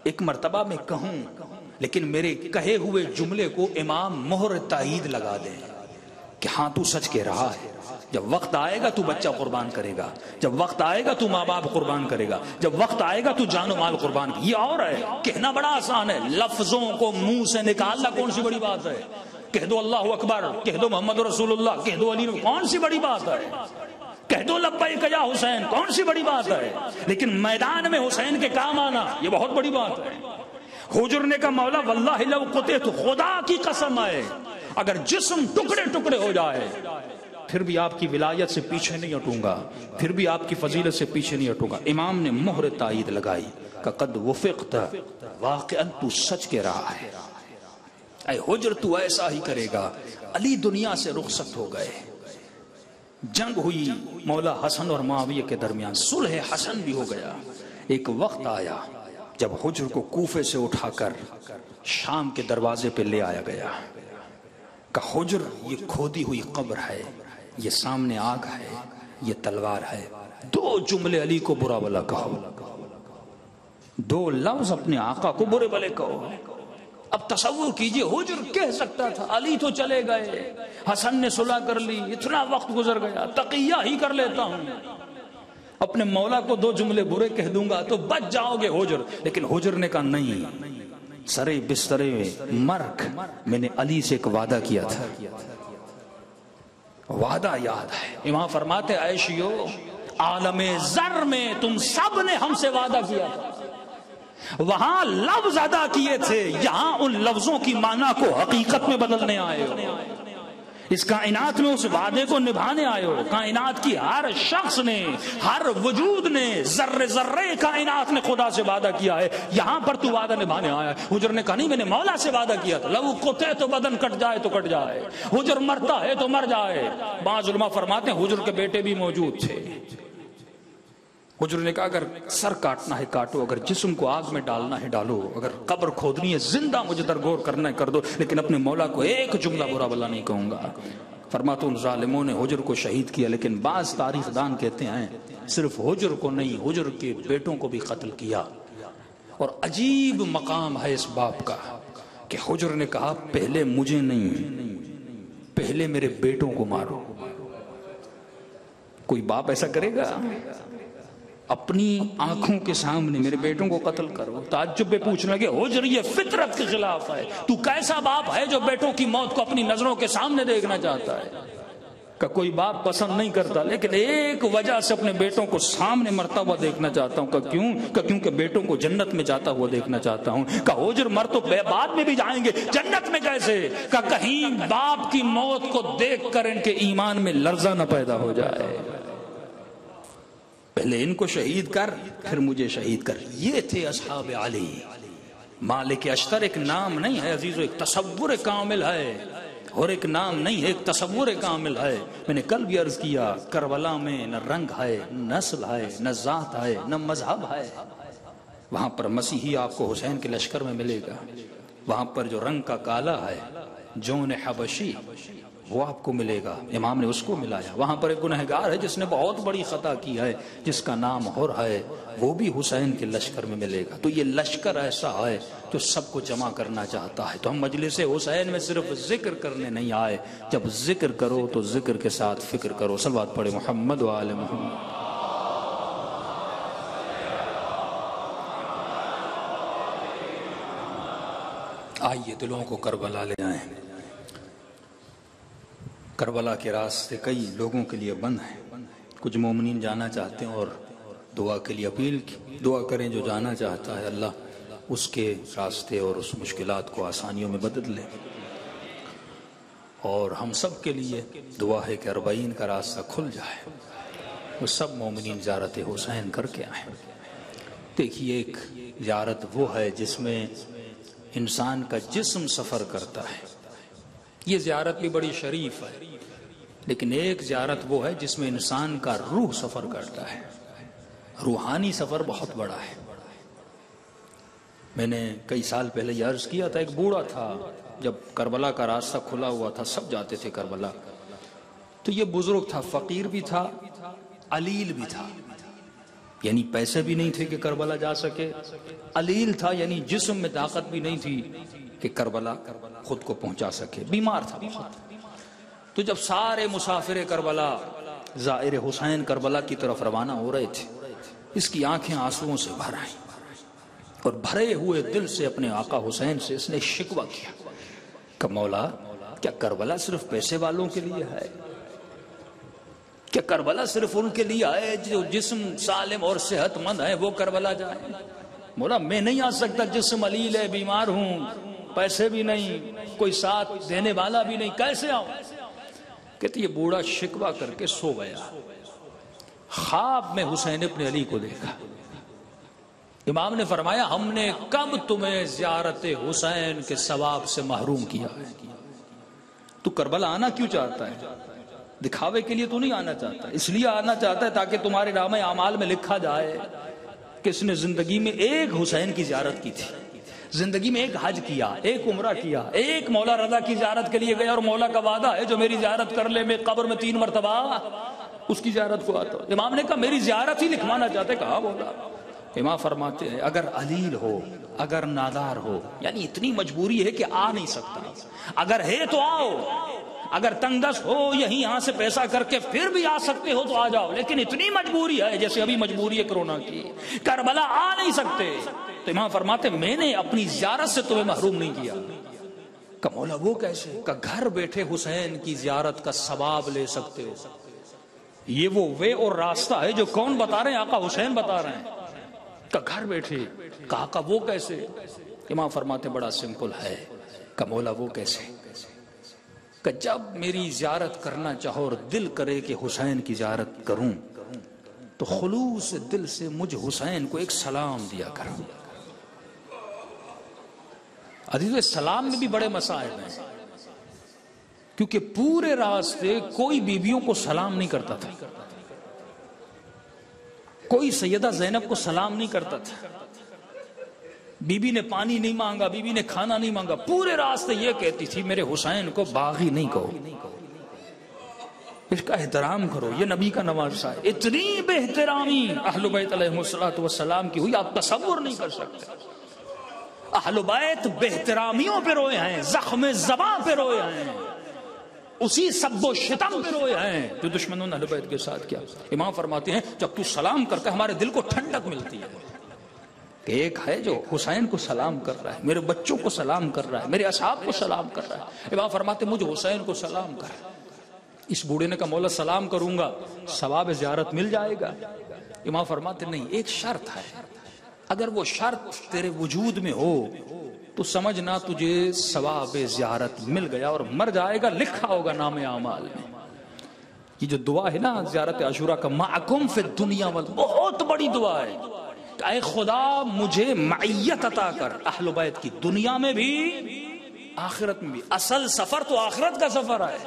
ایک مرتبہ میں کہوں لیکن میرے کہے ہوئے جملے کو امام مہر تائید لگا دیں کہ ہاں تو سچ کہہ رہا ہے، جب وقت آئے گا تو بچہ قربان کرے گا، جب وقت آئے گا تو ماں باپ قربان کرے گا، جب وقت آئے گا تو جان و مال قربان۔ یہ اور ہے، کہنا بڑا آسان ہے، لفظوں کو منہ سے نکالنا کون سی بڑی بات ہے؟ کہہ دو اللہ اکبر، کہہ دو محمد رسول اللہ، کہہ دو علی، کون سی بڑی بات ہے؟ کہہ دو لبیک یا حسین، کون سی بڑی بات ہے؟ لیکن میدان میں حسین کے کام آنا یہ بہت بڑی بات ہے۔ حجر نے کہا مولا واللہ لو قطعت، خدا کی قسم ہے اگر جسم ٹکڑے ٹکڑے ہو جائے پھر بھی آپ کی ولایت سے پیچھے نہیں ہٹوں گا، پھر بھی آپ کی فضیلت سے پیچھے نہیں ہٹوں گا۔ امام نے مہر تائید لگائی کہ قد وفقت، واقعا تو سچ کہہ رہا ہے، اے حجر تو ایسا ہی کرے گا۔ علی دنیا سے رخصت ہو گئے، جنگ ہوئی مولا حسن اور معاویہ کے درمیان، صلح حسن بھی ہو گیا۔ ایک وقت آیا جب حجر کو کوفے سے اٹھا کر شام کے دروازے پہ لے آیا گیا کہ حجر یہ کھودی ہوئی قبر ہے، یہ سامنے آگ ہے، یہ تلوار ہے، دو جملے علی کو برا بلا کہو، دو لفظ اپنے آقا کو برے بلے کہو۔ اب تصور کیجئے حجر کہہ سکتا تھا علی تو چلے گئے، حسن نے صلح کر لی، اتنا وقت گزر گیا، تقیہ ہی کر لیتا ہوں، اپنے مولا کو دو جملے برے کہہ دوں گا تو بچ جاؤ گے حجر. لیکن حجر نے کہا نہیں، سرے بسترے مرگ میں نے علی سے ایک وعدہ کیا تھا، وعدہ یاد ہے. امام فرماتے عائشیو عالم زر میں تم سب نے ہم سے وعدہ کیا تھا، وہاں لفظ ادا کیے تھے، یہاں ان لفظوں کی معنی کو حقیقت میں بدلنے آئے ہو. اس کائنات میں اس وعدے کو نبھانے آئے ہو. کائنات کی ہر شخص نے، ہر وجود نے، ذرے ذرے کائنات نے خدا سے وعدہ کیا ہے، یہاں پر تو وعدہ نبھانے آیا ہے. حجر نے کہا نہیں، میں نے مولا سے وعدہ کیا تھا، لو قطع تو بدن کٹ جائے تو کٹ جائے، حجر مرتا ہے تو مر جائے. بعض علماء فرماتے ہیں حجر کے بیٹے بھی موجود تھے. حجر نے کہا اگر سر کاٹنا ہے کاٹو، اگر جسم کو آگ میں ڈالنا ہے ڈالو، اگر قبر کھودنی ہے زندہ مجھے درگور کرنا ہے کر دو، لیکن اپنے مولا کو ایک جملہ برا بلا نہیں کہوں گا. فرماتے ان ظالموں نے حجر کو شہید کیا، لیکن بعض تاریخ دان کہتے ہیں صرف حجر کو نہیں، حجر کے بیٹوں کو بھی قتل کیا. اور عجیب مقام ہے اس باپ کا کہ حجر نے کہا پہلے مجھے نہیں، پہلے میرے بیٹوں کو مارو. کوئی باپ ایسا کرے گا؟ اپنی آنکھوں کے سامنے میرے بیٹوں کو قتل کرو. تعجب پہ پوچھنے لگے حجر یہ فطرت کے خلاف ہے، تو کیسا باپ ہے جو بیٹوں کی موت کو اپنی نظروں کے سامنے دیکھنا چاہتا ہے؟ کہ کوئی باپ پسند نہیں کرتا، لیکن ایک وجہ سے اپنے بیٹوں کو سامنے مرتا ہوا دیکھنا چاہتا ہوں. کہ کیوں؟ کہ کیونکہ بیٹوں کو جنت میں جاتا ہوا دیکھنا چاہتا ہوں. کہ حجر مر تو بعد میں بھی جائیں گے، جنت میں کیسے؟ کہ کہیں باپ کی موت کو دیکھ کر ان کے ایمان میں لرزہ نہ پیدا ہو جائے. پہلے ان کو شہید کر پھر مجھے شہید کر. یہ تھے اصحاب علی. مالک اشتر ایک نام نہیں ہے عزیزو، ایک تصور کامل ہے، اور ایک نام نہیں ہے، ایک تصور کامل ہے. میں نے کل بھی عرض کیا کربلا میں نہ رنگ ہے، نہ نسل ہے، نہ ذات ہے، نہ مذہب ہے. وہاں پر مسیحی آپ کو حسین کے لشکر میں ملے گا، وہاں پر جو رنگ کا کالا ہے جون حبشی وہ آپ کو ملے گا، امام نے اس کو ملایا. وہاں پر ایک گنہگار ہے جس نے بہت بڑی خطا کی ہے، جس کا نام حر ہے، وہ بھی حسین کے لشکر میں ملے گا. تو یہ لشکر ایسا ہے جو سب کو جمع کرنا چاہتا ہے. تو ہم مجلس حسین میں صرف ذکر کرنے نہیں آئے، جب ذکر کرو تو ذکر کے ساتھ فکر کرو. صلوات پڑھے محمد و آل محمد. آئیے دلوں کو کربلا لے آئیں. کربلا کے راستے کئی لوگوں کے لیے بند ہیں. کچھ مومنین جانا چاہتے ہیں اور دعا کے لیے اپیل کی. دعا کریں جو جانا چاہتا ہے اللہ اس کے راستے اور اس مشکلات کو آسانیوں میں بدل لے. اور ہم سب کے لیے دعا ہے کہ 40 کا راستہ کھل جائے، وہ سب مومنین زیارت حسین کر کے آئیں. دیکھیے ایک زیارت وہ ہے جس میں انسان کا جسم سفر کرتا ہے، یہ زیارت بھی بڑی شریف ہے. لیکن ایک زیارت وہ ہے جس میں انسان کا روح سفر کرتا ہے، روحانی سفر بہت بڑا ہے. میں نے کئی سال پہلے یہ عرض کیا تھا، ایک بوڑھا تھا جب کربلا کا راستہ کھلا ہوا تھا، سب جاتے تھے کربلا. تو یہ بزرگ تھا، فقیر بھی تھا، علیل بھی تھا، یعنی پیسے بھی نہیں تھے کہ کربلا جا سکے. علیل تھا یعنی جسم میں طاقت بھی نہیں تھی کہ کربلا خود کو پہنچا سکے، بیمار تھا بہت. تو جب سارے مسافر کربلا زائر حسین کربلا کی طرف روانہ ہو رہے تھے، اس کی آنکھیں آنسوؤں سے بھر آئیں اور بھرے ہوئے دل سے اپنے آقا حسین سے اس نے شکوہ کیا کہ مولا کیا کربلا صرف پیسے والوں کے لیے ہے؟ کیا کربلا صرف ان کے لیے ہے جو جسم سالم اور صحت مند ہے وہ کربلا جائے؟ مولا میں نہیں آ سکتا، جسم علیل ہے، بیمار ہوں، پیسے بھی نہیں، کوئی ساتھ دینے والا بھی نہیں، کیسے آؤں؟ کہتے یہ بوڑھا شکوہ کر کے سو گیا. خواب میں حسین ابن علی کو دیکھا. امام نے فرمایا ہم نے کب تمہیں زیارت حسین کے ثواب سے محروم کیا ہے؟ تو کربلا آنا کیوں چاہتا ہے؟ دکھاوے کے لیے تو نہیں آنا چاہتا، اس لیے آنا چاہتا ہے تاکہ تمہارے نامہ اعمال میں لکھا جائے کہ اس نے زندگی میں ایک حسین کی زیارت کی تھی، زندگی میں ایک حج کیا، ایک عمرہ کیا، ایک مولا رضا کی زیارت کے لیے گیا، اور مولا کا وعدہ ہے جو میری زیارت کر لے میں قبر میں 3 مرتبہ اس کی زیارت کو آتا ہوں. امام نے کہا میری زیارت ہی لکھوانا چاہتے. کہا بولا. امام فرماتے ہیں اگر علیل ہو، اگر نادار ہو، یعنی اتنی مجبوری ہے کہ آ نہیں سکتا، اگر ہے تو آؤ، اگر تنگ دست ہو یہیں یہاں سے پیسہ کر کے پھر بھی آ سکتے ہو تو آ جاؤ، لیکن اتنی مجبوری ہے جیسے ابھی مجبوری ہے کرونا کی، کربلا آ نہیں سکتے۔ تو امام فرماتے میں نے اپنی زیارت سے تمہیں محروم نہیں کیا۔ کہ مولا وہ کیسے؟ کہ گھر بیٹھے حسین کی زیارت کا ثواب لے سکتے ہو۔ یہ وہ وے اور راستہ ہے جو کون بتا رہے ہیں؟ آقا حسین بتا رہے ہیں کہ گھر بیٹھے۔ کہا کہ وہ کیسے؟ امام فرماتے بڑا سمپل ہے۔ کہ مولا وہ کیسے؟ کہ جب میری زیارت کرنا چاہو اور دل کرے کہ حسین کی زیارت کروں تو خلوص دل سے مجھ حسین کو ایک سلام دیا کروں۔ عزیزو سلام میں بھی بڑے مسائل ہیں، کیونکہ پورے راستے کوئی بیویوں کو سلام نہیں کرتا تھا، کوئی سیدہ زینب کو سلام نہیں کرتا تھا، بی بی نے پانی نہیں مانگا، بی بی نے کھانا نہیں مانگا، پورے راستے یہ کہتی تھی میرے حسین کو باغی نہیں کہو، اس کا احترام کرو، یہ نبی کا نواسہ ہے۔ اتنی بے احترامی اہل بیت علیہ السلام کی ہوئی آپ تصور نہیں کر سکتے۔ اہل بیت بے احترامیوں پہ روئے ہیں، زخم زباں پہ روئے ہیں، اسی سب و شتم پہ روئے ہیں جو دشمنوں نے اہل بیت کے ساتھ کیا۔ امام فرماتے ہیں جب تو سلام کرتا ہے ہمارے دل کو ٹھنڈک ملتی ہے کہ ایک ہے جو حسین کو سلام کر رہا ہے، میرے بچوں کو سلام کر رہا ہے، میرے اصحاب کو سلام کر رہا ہے۔ امام فرماتے ہیں مجھے حسین کو سلام کر۔ اس بوڑھے نے کہا مولا سلام کروں گا ثواب زیارت مل جائے گا؟ امام فرماتے نہیں، ایک شرط ہے، اگر وہ شرط تیرے وجود میں ہو تو سمجھنا تجھے ثواب زیارت مل گیا اور مر جائے گا لکھا ہوگا نام اعمال میں۔ یہ جو دعا ہے نا زیارت عاشورہ کا، معکم فی الدنیا بہت بڑی دعا ہے کہ اے خدا مجھے معیت عطا کر اہل بیت کی، دنیا میں بھی آخرت میں بھی۔ اصل سفر تو آخرت کا سفر ہے،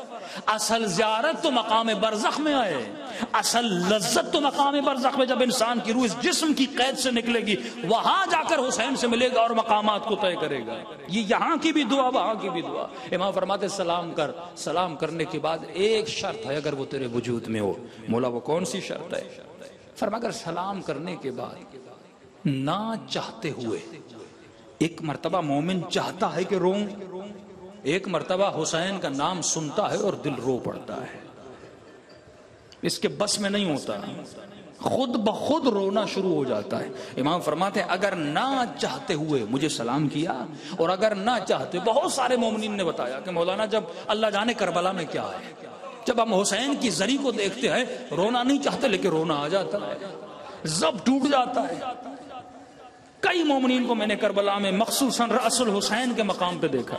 اصل زیارت تو مقام برزخ میں ہے، اصل لذت تو مقام برزخ میں جب انسان کی روح اس جسم کی قید سے نکلے گی وہاں جا کر حسین سے ملے گا اور مقامات کو طے کرے گا۔ یہ یہاں کی بھی دعا وہاں کی بھی دعا۔ امام فرماتے سلام کر، سلام کرنے کے بعد ایک شرط ہے اگر وہ تیرے وجود میں ہو۔ مولا وہ کون سی شرط ہے؟ فرما اگر سلام کرنے کے بعد نہ چاہتے ہوئے، ایک مرتبہ مومن چاہتا ہے کہ روں، ایک مرتبہ حسین کا نام سنتا ہے اور دل رو پڑتا ہے، اس کے بس میں نہیں ہوتا، خود بخود رونا شروع ہو جاتا ہے۔ امام فرماتے ہیں اگر نہ چاہتے ہوئے مجھے سلام کیا اور اگر نہ چاہتے، بہت سارے مومنین نے بتایا کہ مولانا جب اللہ جانے کربلا میں کیا ہے، جب ہم حسین کی زری کو دیکھتے ہیں رونا نہیں چاہتے لیکن رونا آ جاتا ہے، زب ٹوٹ جاتا ہے۔ کئی مومنین کو میں نے کربلا میں مخصوصاً رأس الحسین کے مقام پہ دیکھا،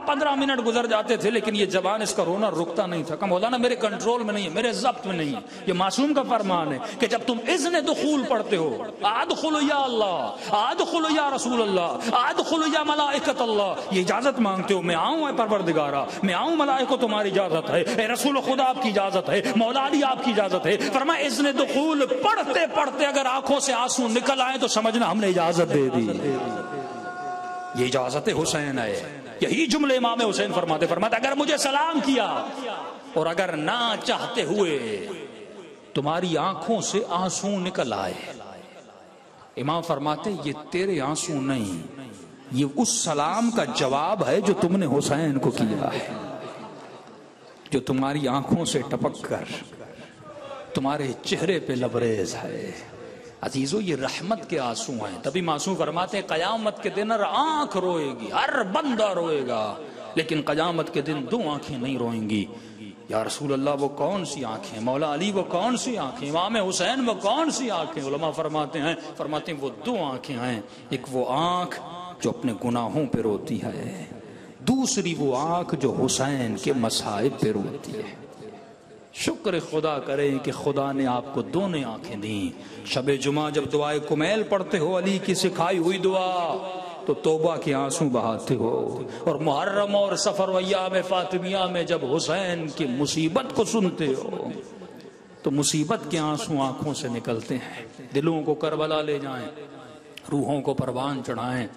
15 منٹ گزر جاتے تھے لیکن یہ زبان اس کا رونا رکتا نہیں تھا کہ مولانا میرے کنٹرول میں نہیں ہے، میرے ضبط میں نہیں ہے۔ یہ معصوم کا فرمان ہے کہ جب تم اذن دخول پڑھتے ہو، ادخل یا اللہ، ادخل یا رسول اللہ، ادخل یا ملائکۃ اللہ، یہ اجازت مانگتے ہو میں آؤں اے پروردگارا، میں آؤں، ملائکہ تمہاری اجازت ہے، اے رسول خدا آپ کی اجازت ہے، مولا علی آپ کی اجازت ہے۔ فرمایا اذن دخول پڑھتے پڑھتے اگر آنکھوں سے آنسو نکل آئے تو سمجھنا ہم نے اجازت دے دی، یہ اجازت حسین ہے۔ یہی جملے امام حسین فرماتے اگر مجھے سلام کیا اور اگر نہ چاہتے ہوئے تمہاری آنکھوں سے آنسو نکل آئے، امام فرماتے یہ تیرے آنسو نہیں، یہ اس سلام کا جواب ہے جو تم نے حسین کو کیا ہے، جو تمہاری آنکھوں سے ٹپک کر تمہارے چہرے پہ لبریز ہے۔ عزیزو یہ رحمت کے آنسو ہیں، تبھی معصوم فرماتے ہیں قیامت کے دن ہر آنکھ روئے گی، ہر بندہ روئے گا، لیکن قیامت کے دن دو آنکھیں نہیں روئیں گی۔ یا رسول اللہ وہ کون سی آنکھیں؟ مولا علی وہ کون سی آنکھیں؟ امام حسین وہ کون سی آنکھیں؟ علماء فرماتے ہیں وہ دو آنکھیں ہیں، ایک وہ آنکھ جو اپنے گناہوں پہ روتی ہے، دوسری وہ آنکھ جو حسین کے مصائب پہ روتی ہے۔ شکر خدا کریں کہ خدا نے آپ کو دونوں آنکھیں دیں۔ شب جمعہ جب دعائے کمیل پڑھتے ہو، علی کی سکھائی ہوئی دعا، تو توبہ کے آنسو بہاتے ہو، اور محرم اور سفر و ایام فاطمیہ میں جب حسین کی مصیبت کو سنتے ہو تو مصیبت کے آنسو آنکھوں سے نکلتے ہیں۔ دلوں کو کربلا لے جائیں، روحوں کو پروان چڑھائیں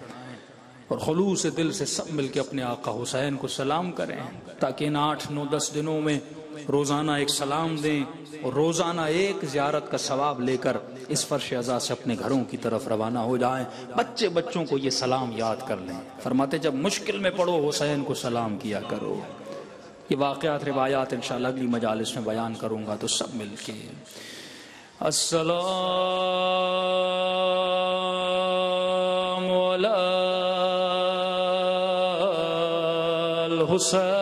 اور خلوص دل سے سب مل کے اپنے آقا حسین کو سلام کریں، تاکہ ان 8 9 10 دنوں میں روزانہ ایک سلام دیں اور روزانہ ایک زیارت کا ثواب لے کر اس فرش عزا سے اپنے گھروں کی طرف روانہ ہو جائیں۔ بچوں کو یہ سلام یاد کر لیں۔ فرماتے جب مشکل میں پڑو حسین کو سلام کیا کرو، یہ واقعات روایات انشاءاللہ اگلی مجالس میں بیان کروں گا، تو سب مل کے السلام علی الحسین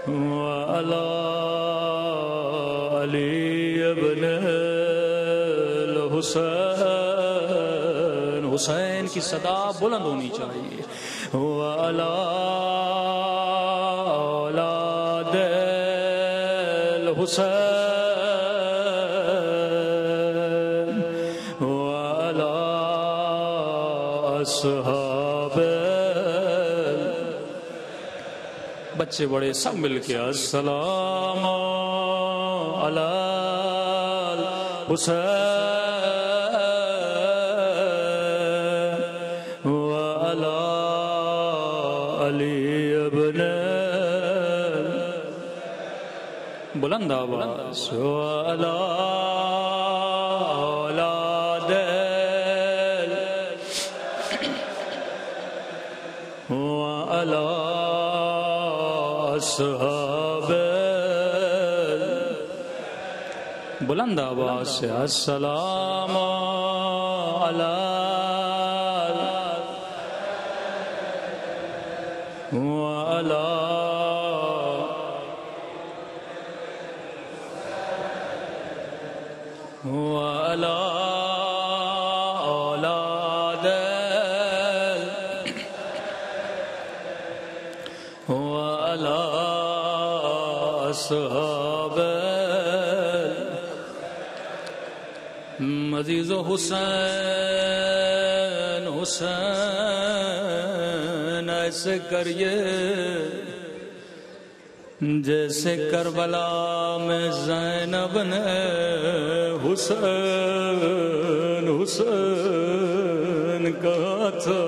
وعلی علی ابن الحسین، حسین کی صدا بلند ہونی چاہیے، وعلی اولاد الحسین وعلی اصحاب، بچے بڑے سب مل کے السلام علی الحسین وعلی علی ابن، بلند آواز، وعلی اولاد وعلی اصحاب، بلند آواز سے السلام علی وعلی وعلی اولاد وعلی اصحاب، عزیز و حسین حسین ایسے کریے جیسے کربلا میں زینب نے حسین حسین کہا تھا،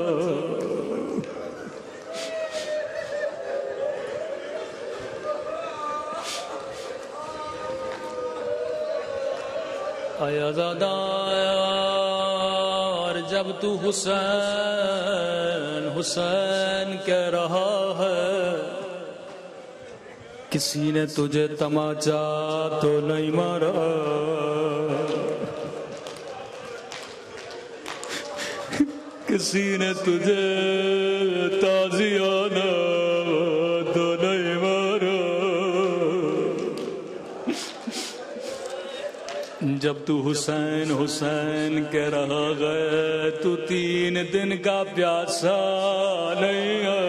آیا زادہ اور جب تو حسین حسین کہہ رہا ہے، کسی نے تجھے تماچا تو نہیں مارا، کسی نے تجھے تازیانہ تو نہیں مارا، جب تو حسین حسین کہہ رہا ہے تو 3 دن کا پیاسا نہیں ہے،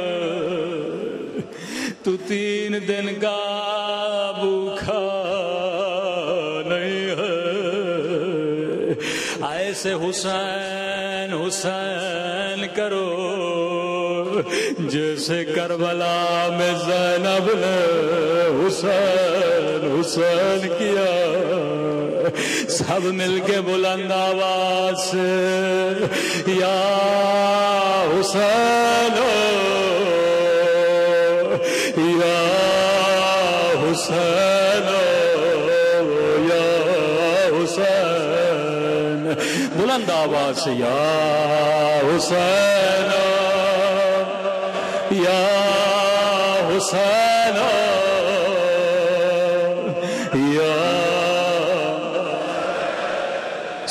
تو 3 دن کا بھوکا نہیں ہے، ایسے حسین حسین کرو جیسے کربلا میں زینب نے حسین حسین کیا، سب مل کے بلند آواز سے یا حسین یا حسین یا حسین، بلند آواز سے یا حسین یا حسین یا،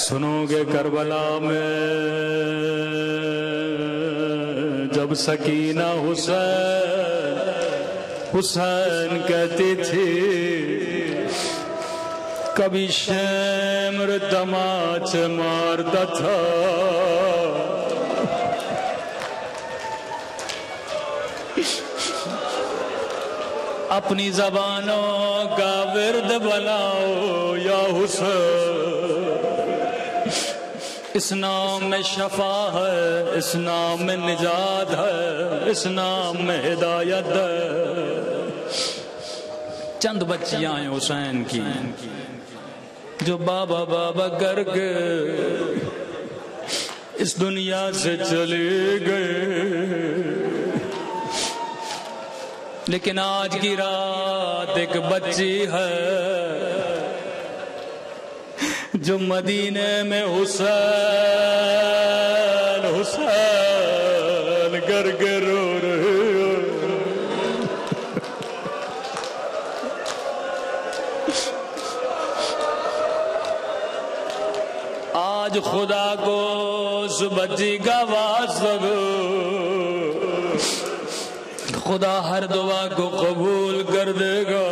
سنو گے کربلا میں جب سکینہ حسین حسین کہتی تھی، کبھی شمر دماچ مارتا تھا، اپنی زبانوں کا ورد بناؤ یا حسین، اس نام میں شفا ہے، اس نام میں نجات ہے، اس نام میں ہدایت ہے۔ چند بچیاں ہیں حسین کی جو بابا بابا کر کے اس دنیا سے چلے گئے، لیکن آج کی رات ایک بچی ہے جو مدینے میں حسین حسین کے رو رہے ہو. آج خدا کو اس بچی کا واسطہ دو، خدا ہر دعا کو قبول کر دے گا.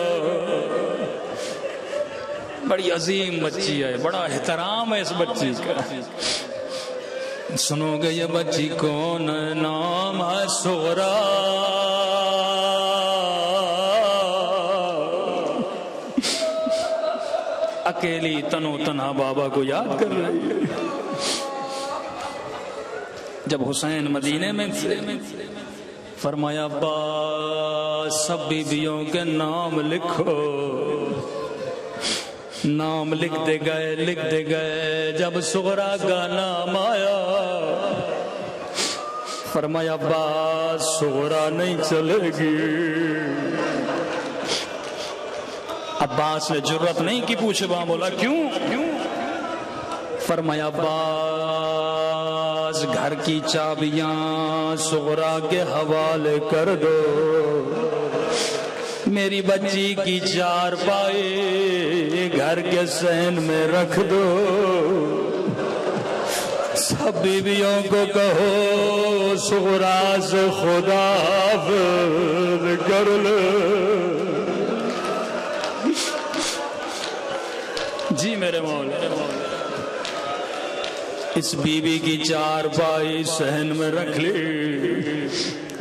بڑی عظیم بچی ہے، بڑا احترام ہے اس بچی کا. سنو گے یہ بچی کون ہے؟ نام ہے سغرا. اکیلی تنو تنہا بابا کو یاد کر رہی ہے. جب حسین مدینے میں فرمایا ابا سب بیویوں کے نام لکھو. نام لکھتے گئے. جب سغرا کا نام آیا فرمایا ابا سغرا نہیں چلے گی. عباس نے جرت نہیں کی پوچھے. وہاں بولا کیوں؟ فرمایا عباس گھر کی چابیاں سغرا کے حوالے کر دو. میری بچی کی چارپائی گھر کے صحن میں رکھ دو. سب بیویوں کو کہو سغرا سے خدا حافظ کر لو. جی میرے مولا. اس بیوی کی چارپائی صحن میں رکھ لی.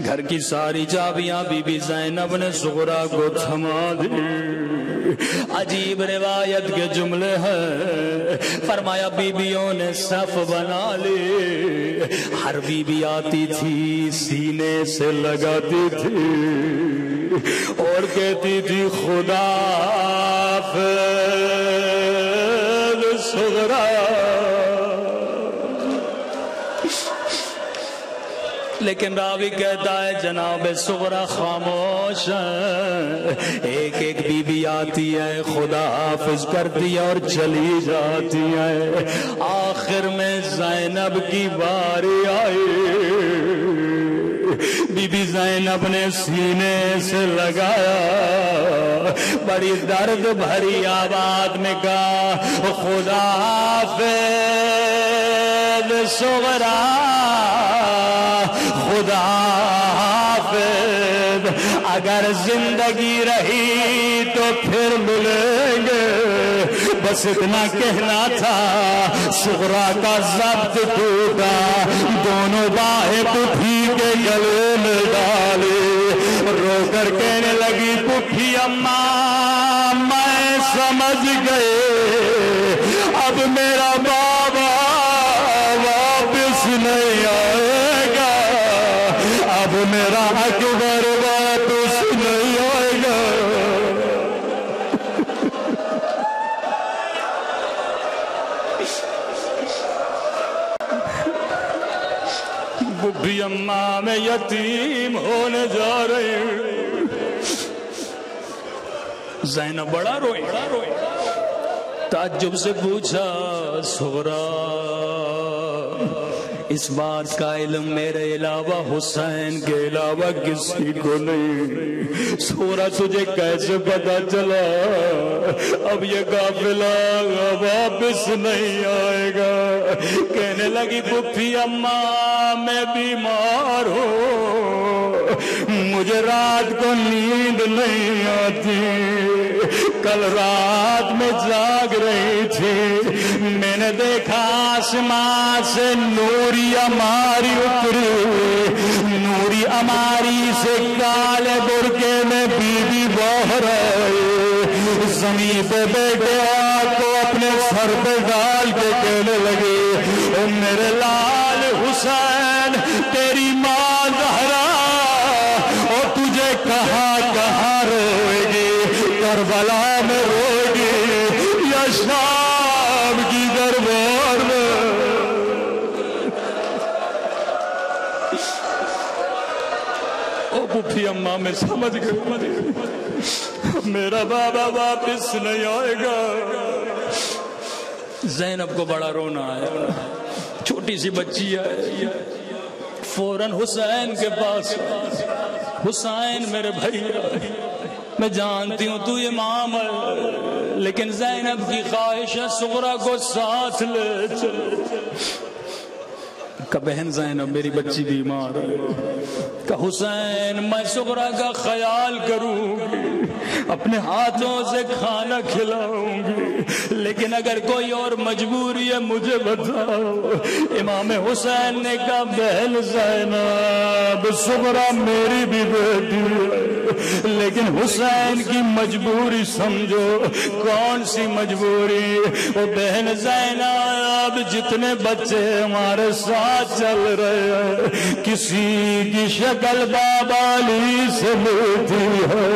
گھر کی ساری چابیاں بی بی زینب نے سغرا کو تھما دی. عجیب روایت کے جملے ہیں. فرمایا بیویوں نے صف بنا لی. ہر بیوی آتی تھی سینے سے لگاتی تھی اور کہتی تھی خدا حافظ سغرا. لیکن راوی کہتا ہے جناب سغرا خاموش ہے. ایک ایک بی بی آتی ہے خدا حافظ کرتی ہے اور چلی جاتی ہے. آخر میں زینب کی باری آئی. بی بی زینب نے سینے سے لگایا. بڑی درد بھری آواز میں کہا خدا حافظ سغرا خدا حافظ. اگر زندگی رہی تو پھر ملیں گے. بس اتنا کہنا تھا. سغرا کا ضبط ٹوٹا. دونوں باہیں پٹھی کے گلے میں ڈالی. رو کر کہنے لگی پٹھی اماں میں سمجھ گئے اب میرا بابا واپس نہیں آئے گا. اب میرا اکبر واپس نہیں آئے گا. بڈھی اماں میں یتیم ہونے جا رہی. زینب بڑا روئی. تعجب سے پوچھا سغرا اس بات کا علم میرے علاوہ حسین کے علاوہ کسی کو نہیں. سغرا تجھے کیسے پتا چلا اب یہ قافلہ واپس نہیں آئے گا؟ کہنے لگی پھپھی اماں میں بیمار ہوں. مجھے رات کو نیند نہیں آتی. کل رات میں جاگ رہی تھی. میں نے دیکھا آسمان سے نوری اماری اتری. نوری اماری سے کالے برقعے میں بی بی بہہ رہے. زمین پہ بیٹھے آپ کو اپنے سر پہ ڈال کے کہنے لگے او میرے لال حسین تیری ماں زہرا اور تجھے کہاں کہاں روئے گی. کربلا میں روئے گی یا شام کی دربار میں؟ او پھپھی اماں میں سمجھ گئی میرا بابا واپس نہیں آئے گا. زینب کو بڑا رونا ہے. چھوٹی سی بچی ہے. فوراً حسین کے پاس، حسین میرے بھائی، میں جانتی ہوں تو امام ہے، لیکن زینب کی خواہش ہے صغرا کو ساتھ لے چل۔ کہ بہن زینب میری بچی بیمار ہے، کہ حسین میں صغرا کا خیال کروں گی، اپنے ہاتھوں سے کھانا کھلاؤں گی، لیکن اگر کوئی اور مجبوری ہے مجھے بتاؤ۔ امام حسین نے کہا بہن زینب صغرا میری بھی بیٹی ہے، لیکن حسین کی مجبوری سمجھو۔ کون سی مجبوری؟ وہ بہن زینب جتنے بچے ہمارے ساتھ چل رہے ہیں، کسی کی شکل بابا علی سے ملتی ہے،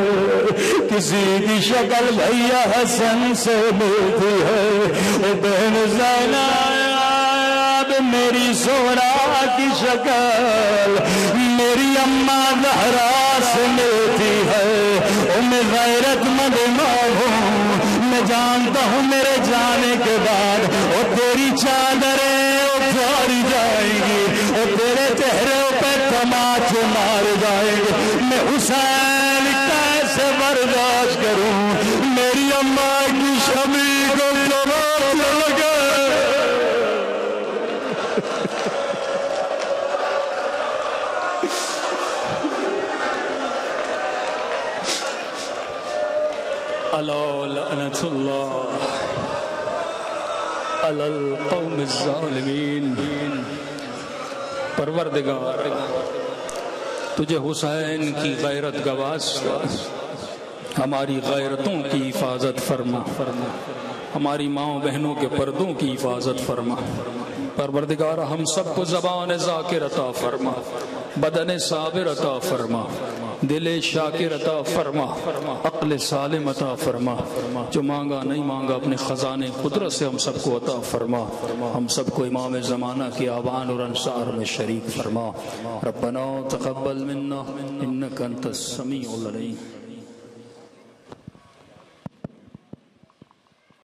کسی کی شکل بھیا حسن سے ملتی ہے۔ وہ بہن زینب میری سورا کی شکل میری اماں زہرا سے ملتی ہے۔ میں غیرت مند ماں ہوں، میں جانتا ہوں میرے جانے کے بعد وہ تیری چادریں اتاری جائیں گی، وہ تیرے چہروں پہ تماچے مار جائیں گے۔ میں حسین کیسے برداشت کروں؟ میری اماں کی شمی کو تماچے لگے۔ الا لعنت اللہ علی القوم الظالمین۔ پروردگار تجھے حسین کی غیرت کا واسطہ، ہماری غیرتوں کی حفاظت فرما، ہماری ماں بہنوں کے پردوں کی حفاظت فرما۔ پروردگار ہم سب کو زبان ذاکر عطا فرما، بدن صابر عطا فرما، دل شاکر عطا فرما، عقل سالم عطا فرما۔ جو مانگا نہیں مانگا اپنے خزانے قدرت سے ہم سب کو عطا فرما۔ ہم سب کو امام زمانہ کی آبان اور انصار میں شریک فرما۔ ربنا تقبل منا انک انت السمیع العلیم۔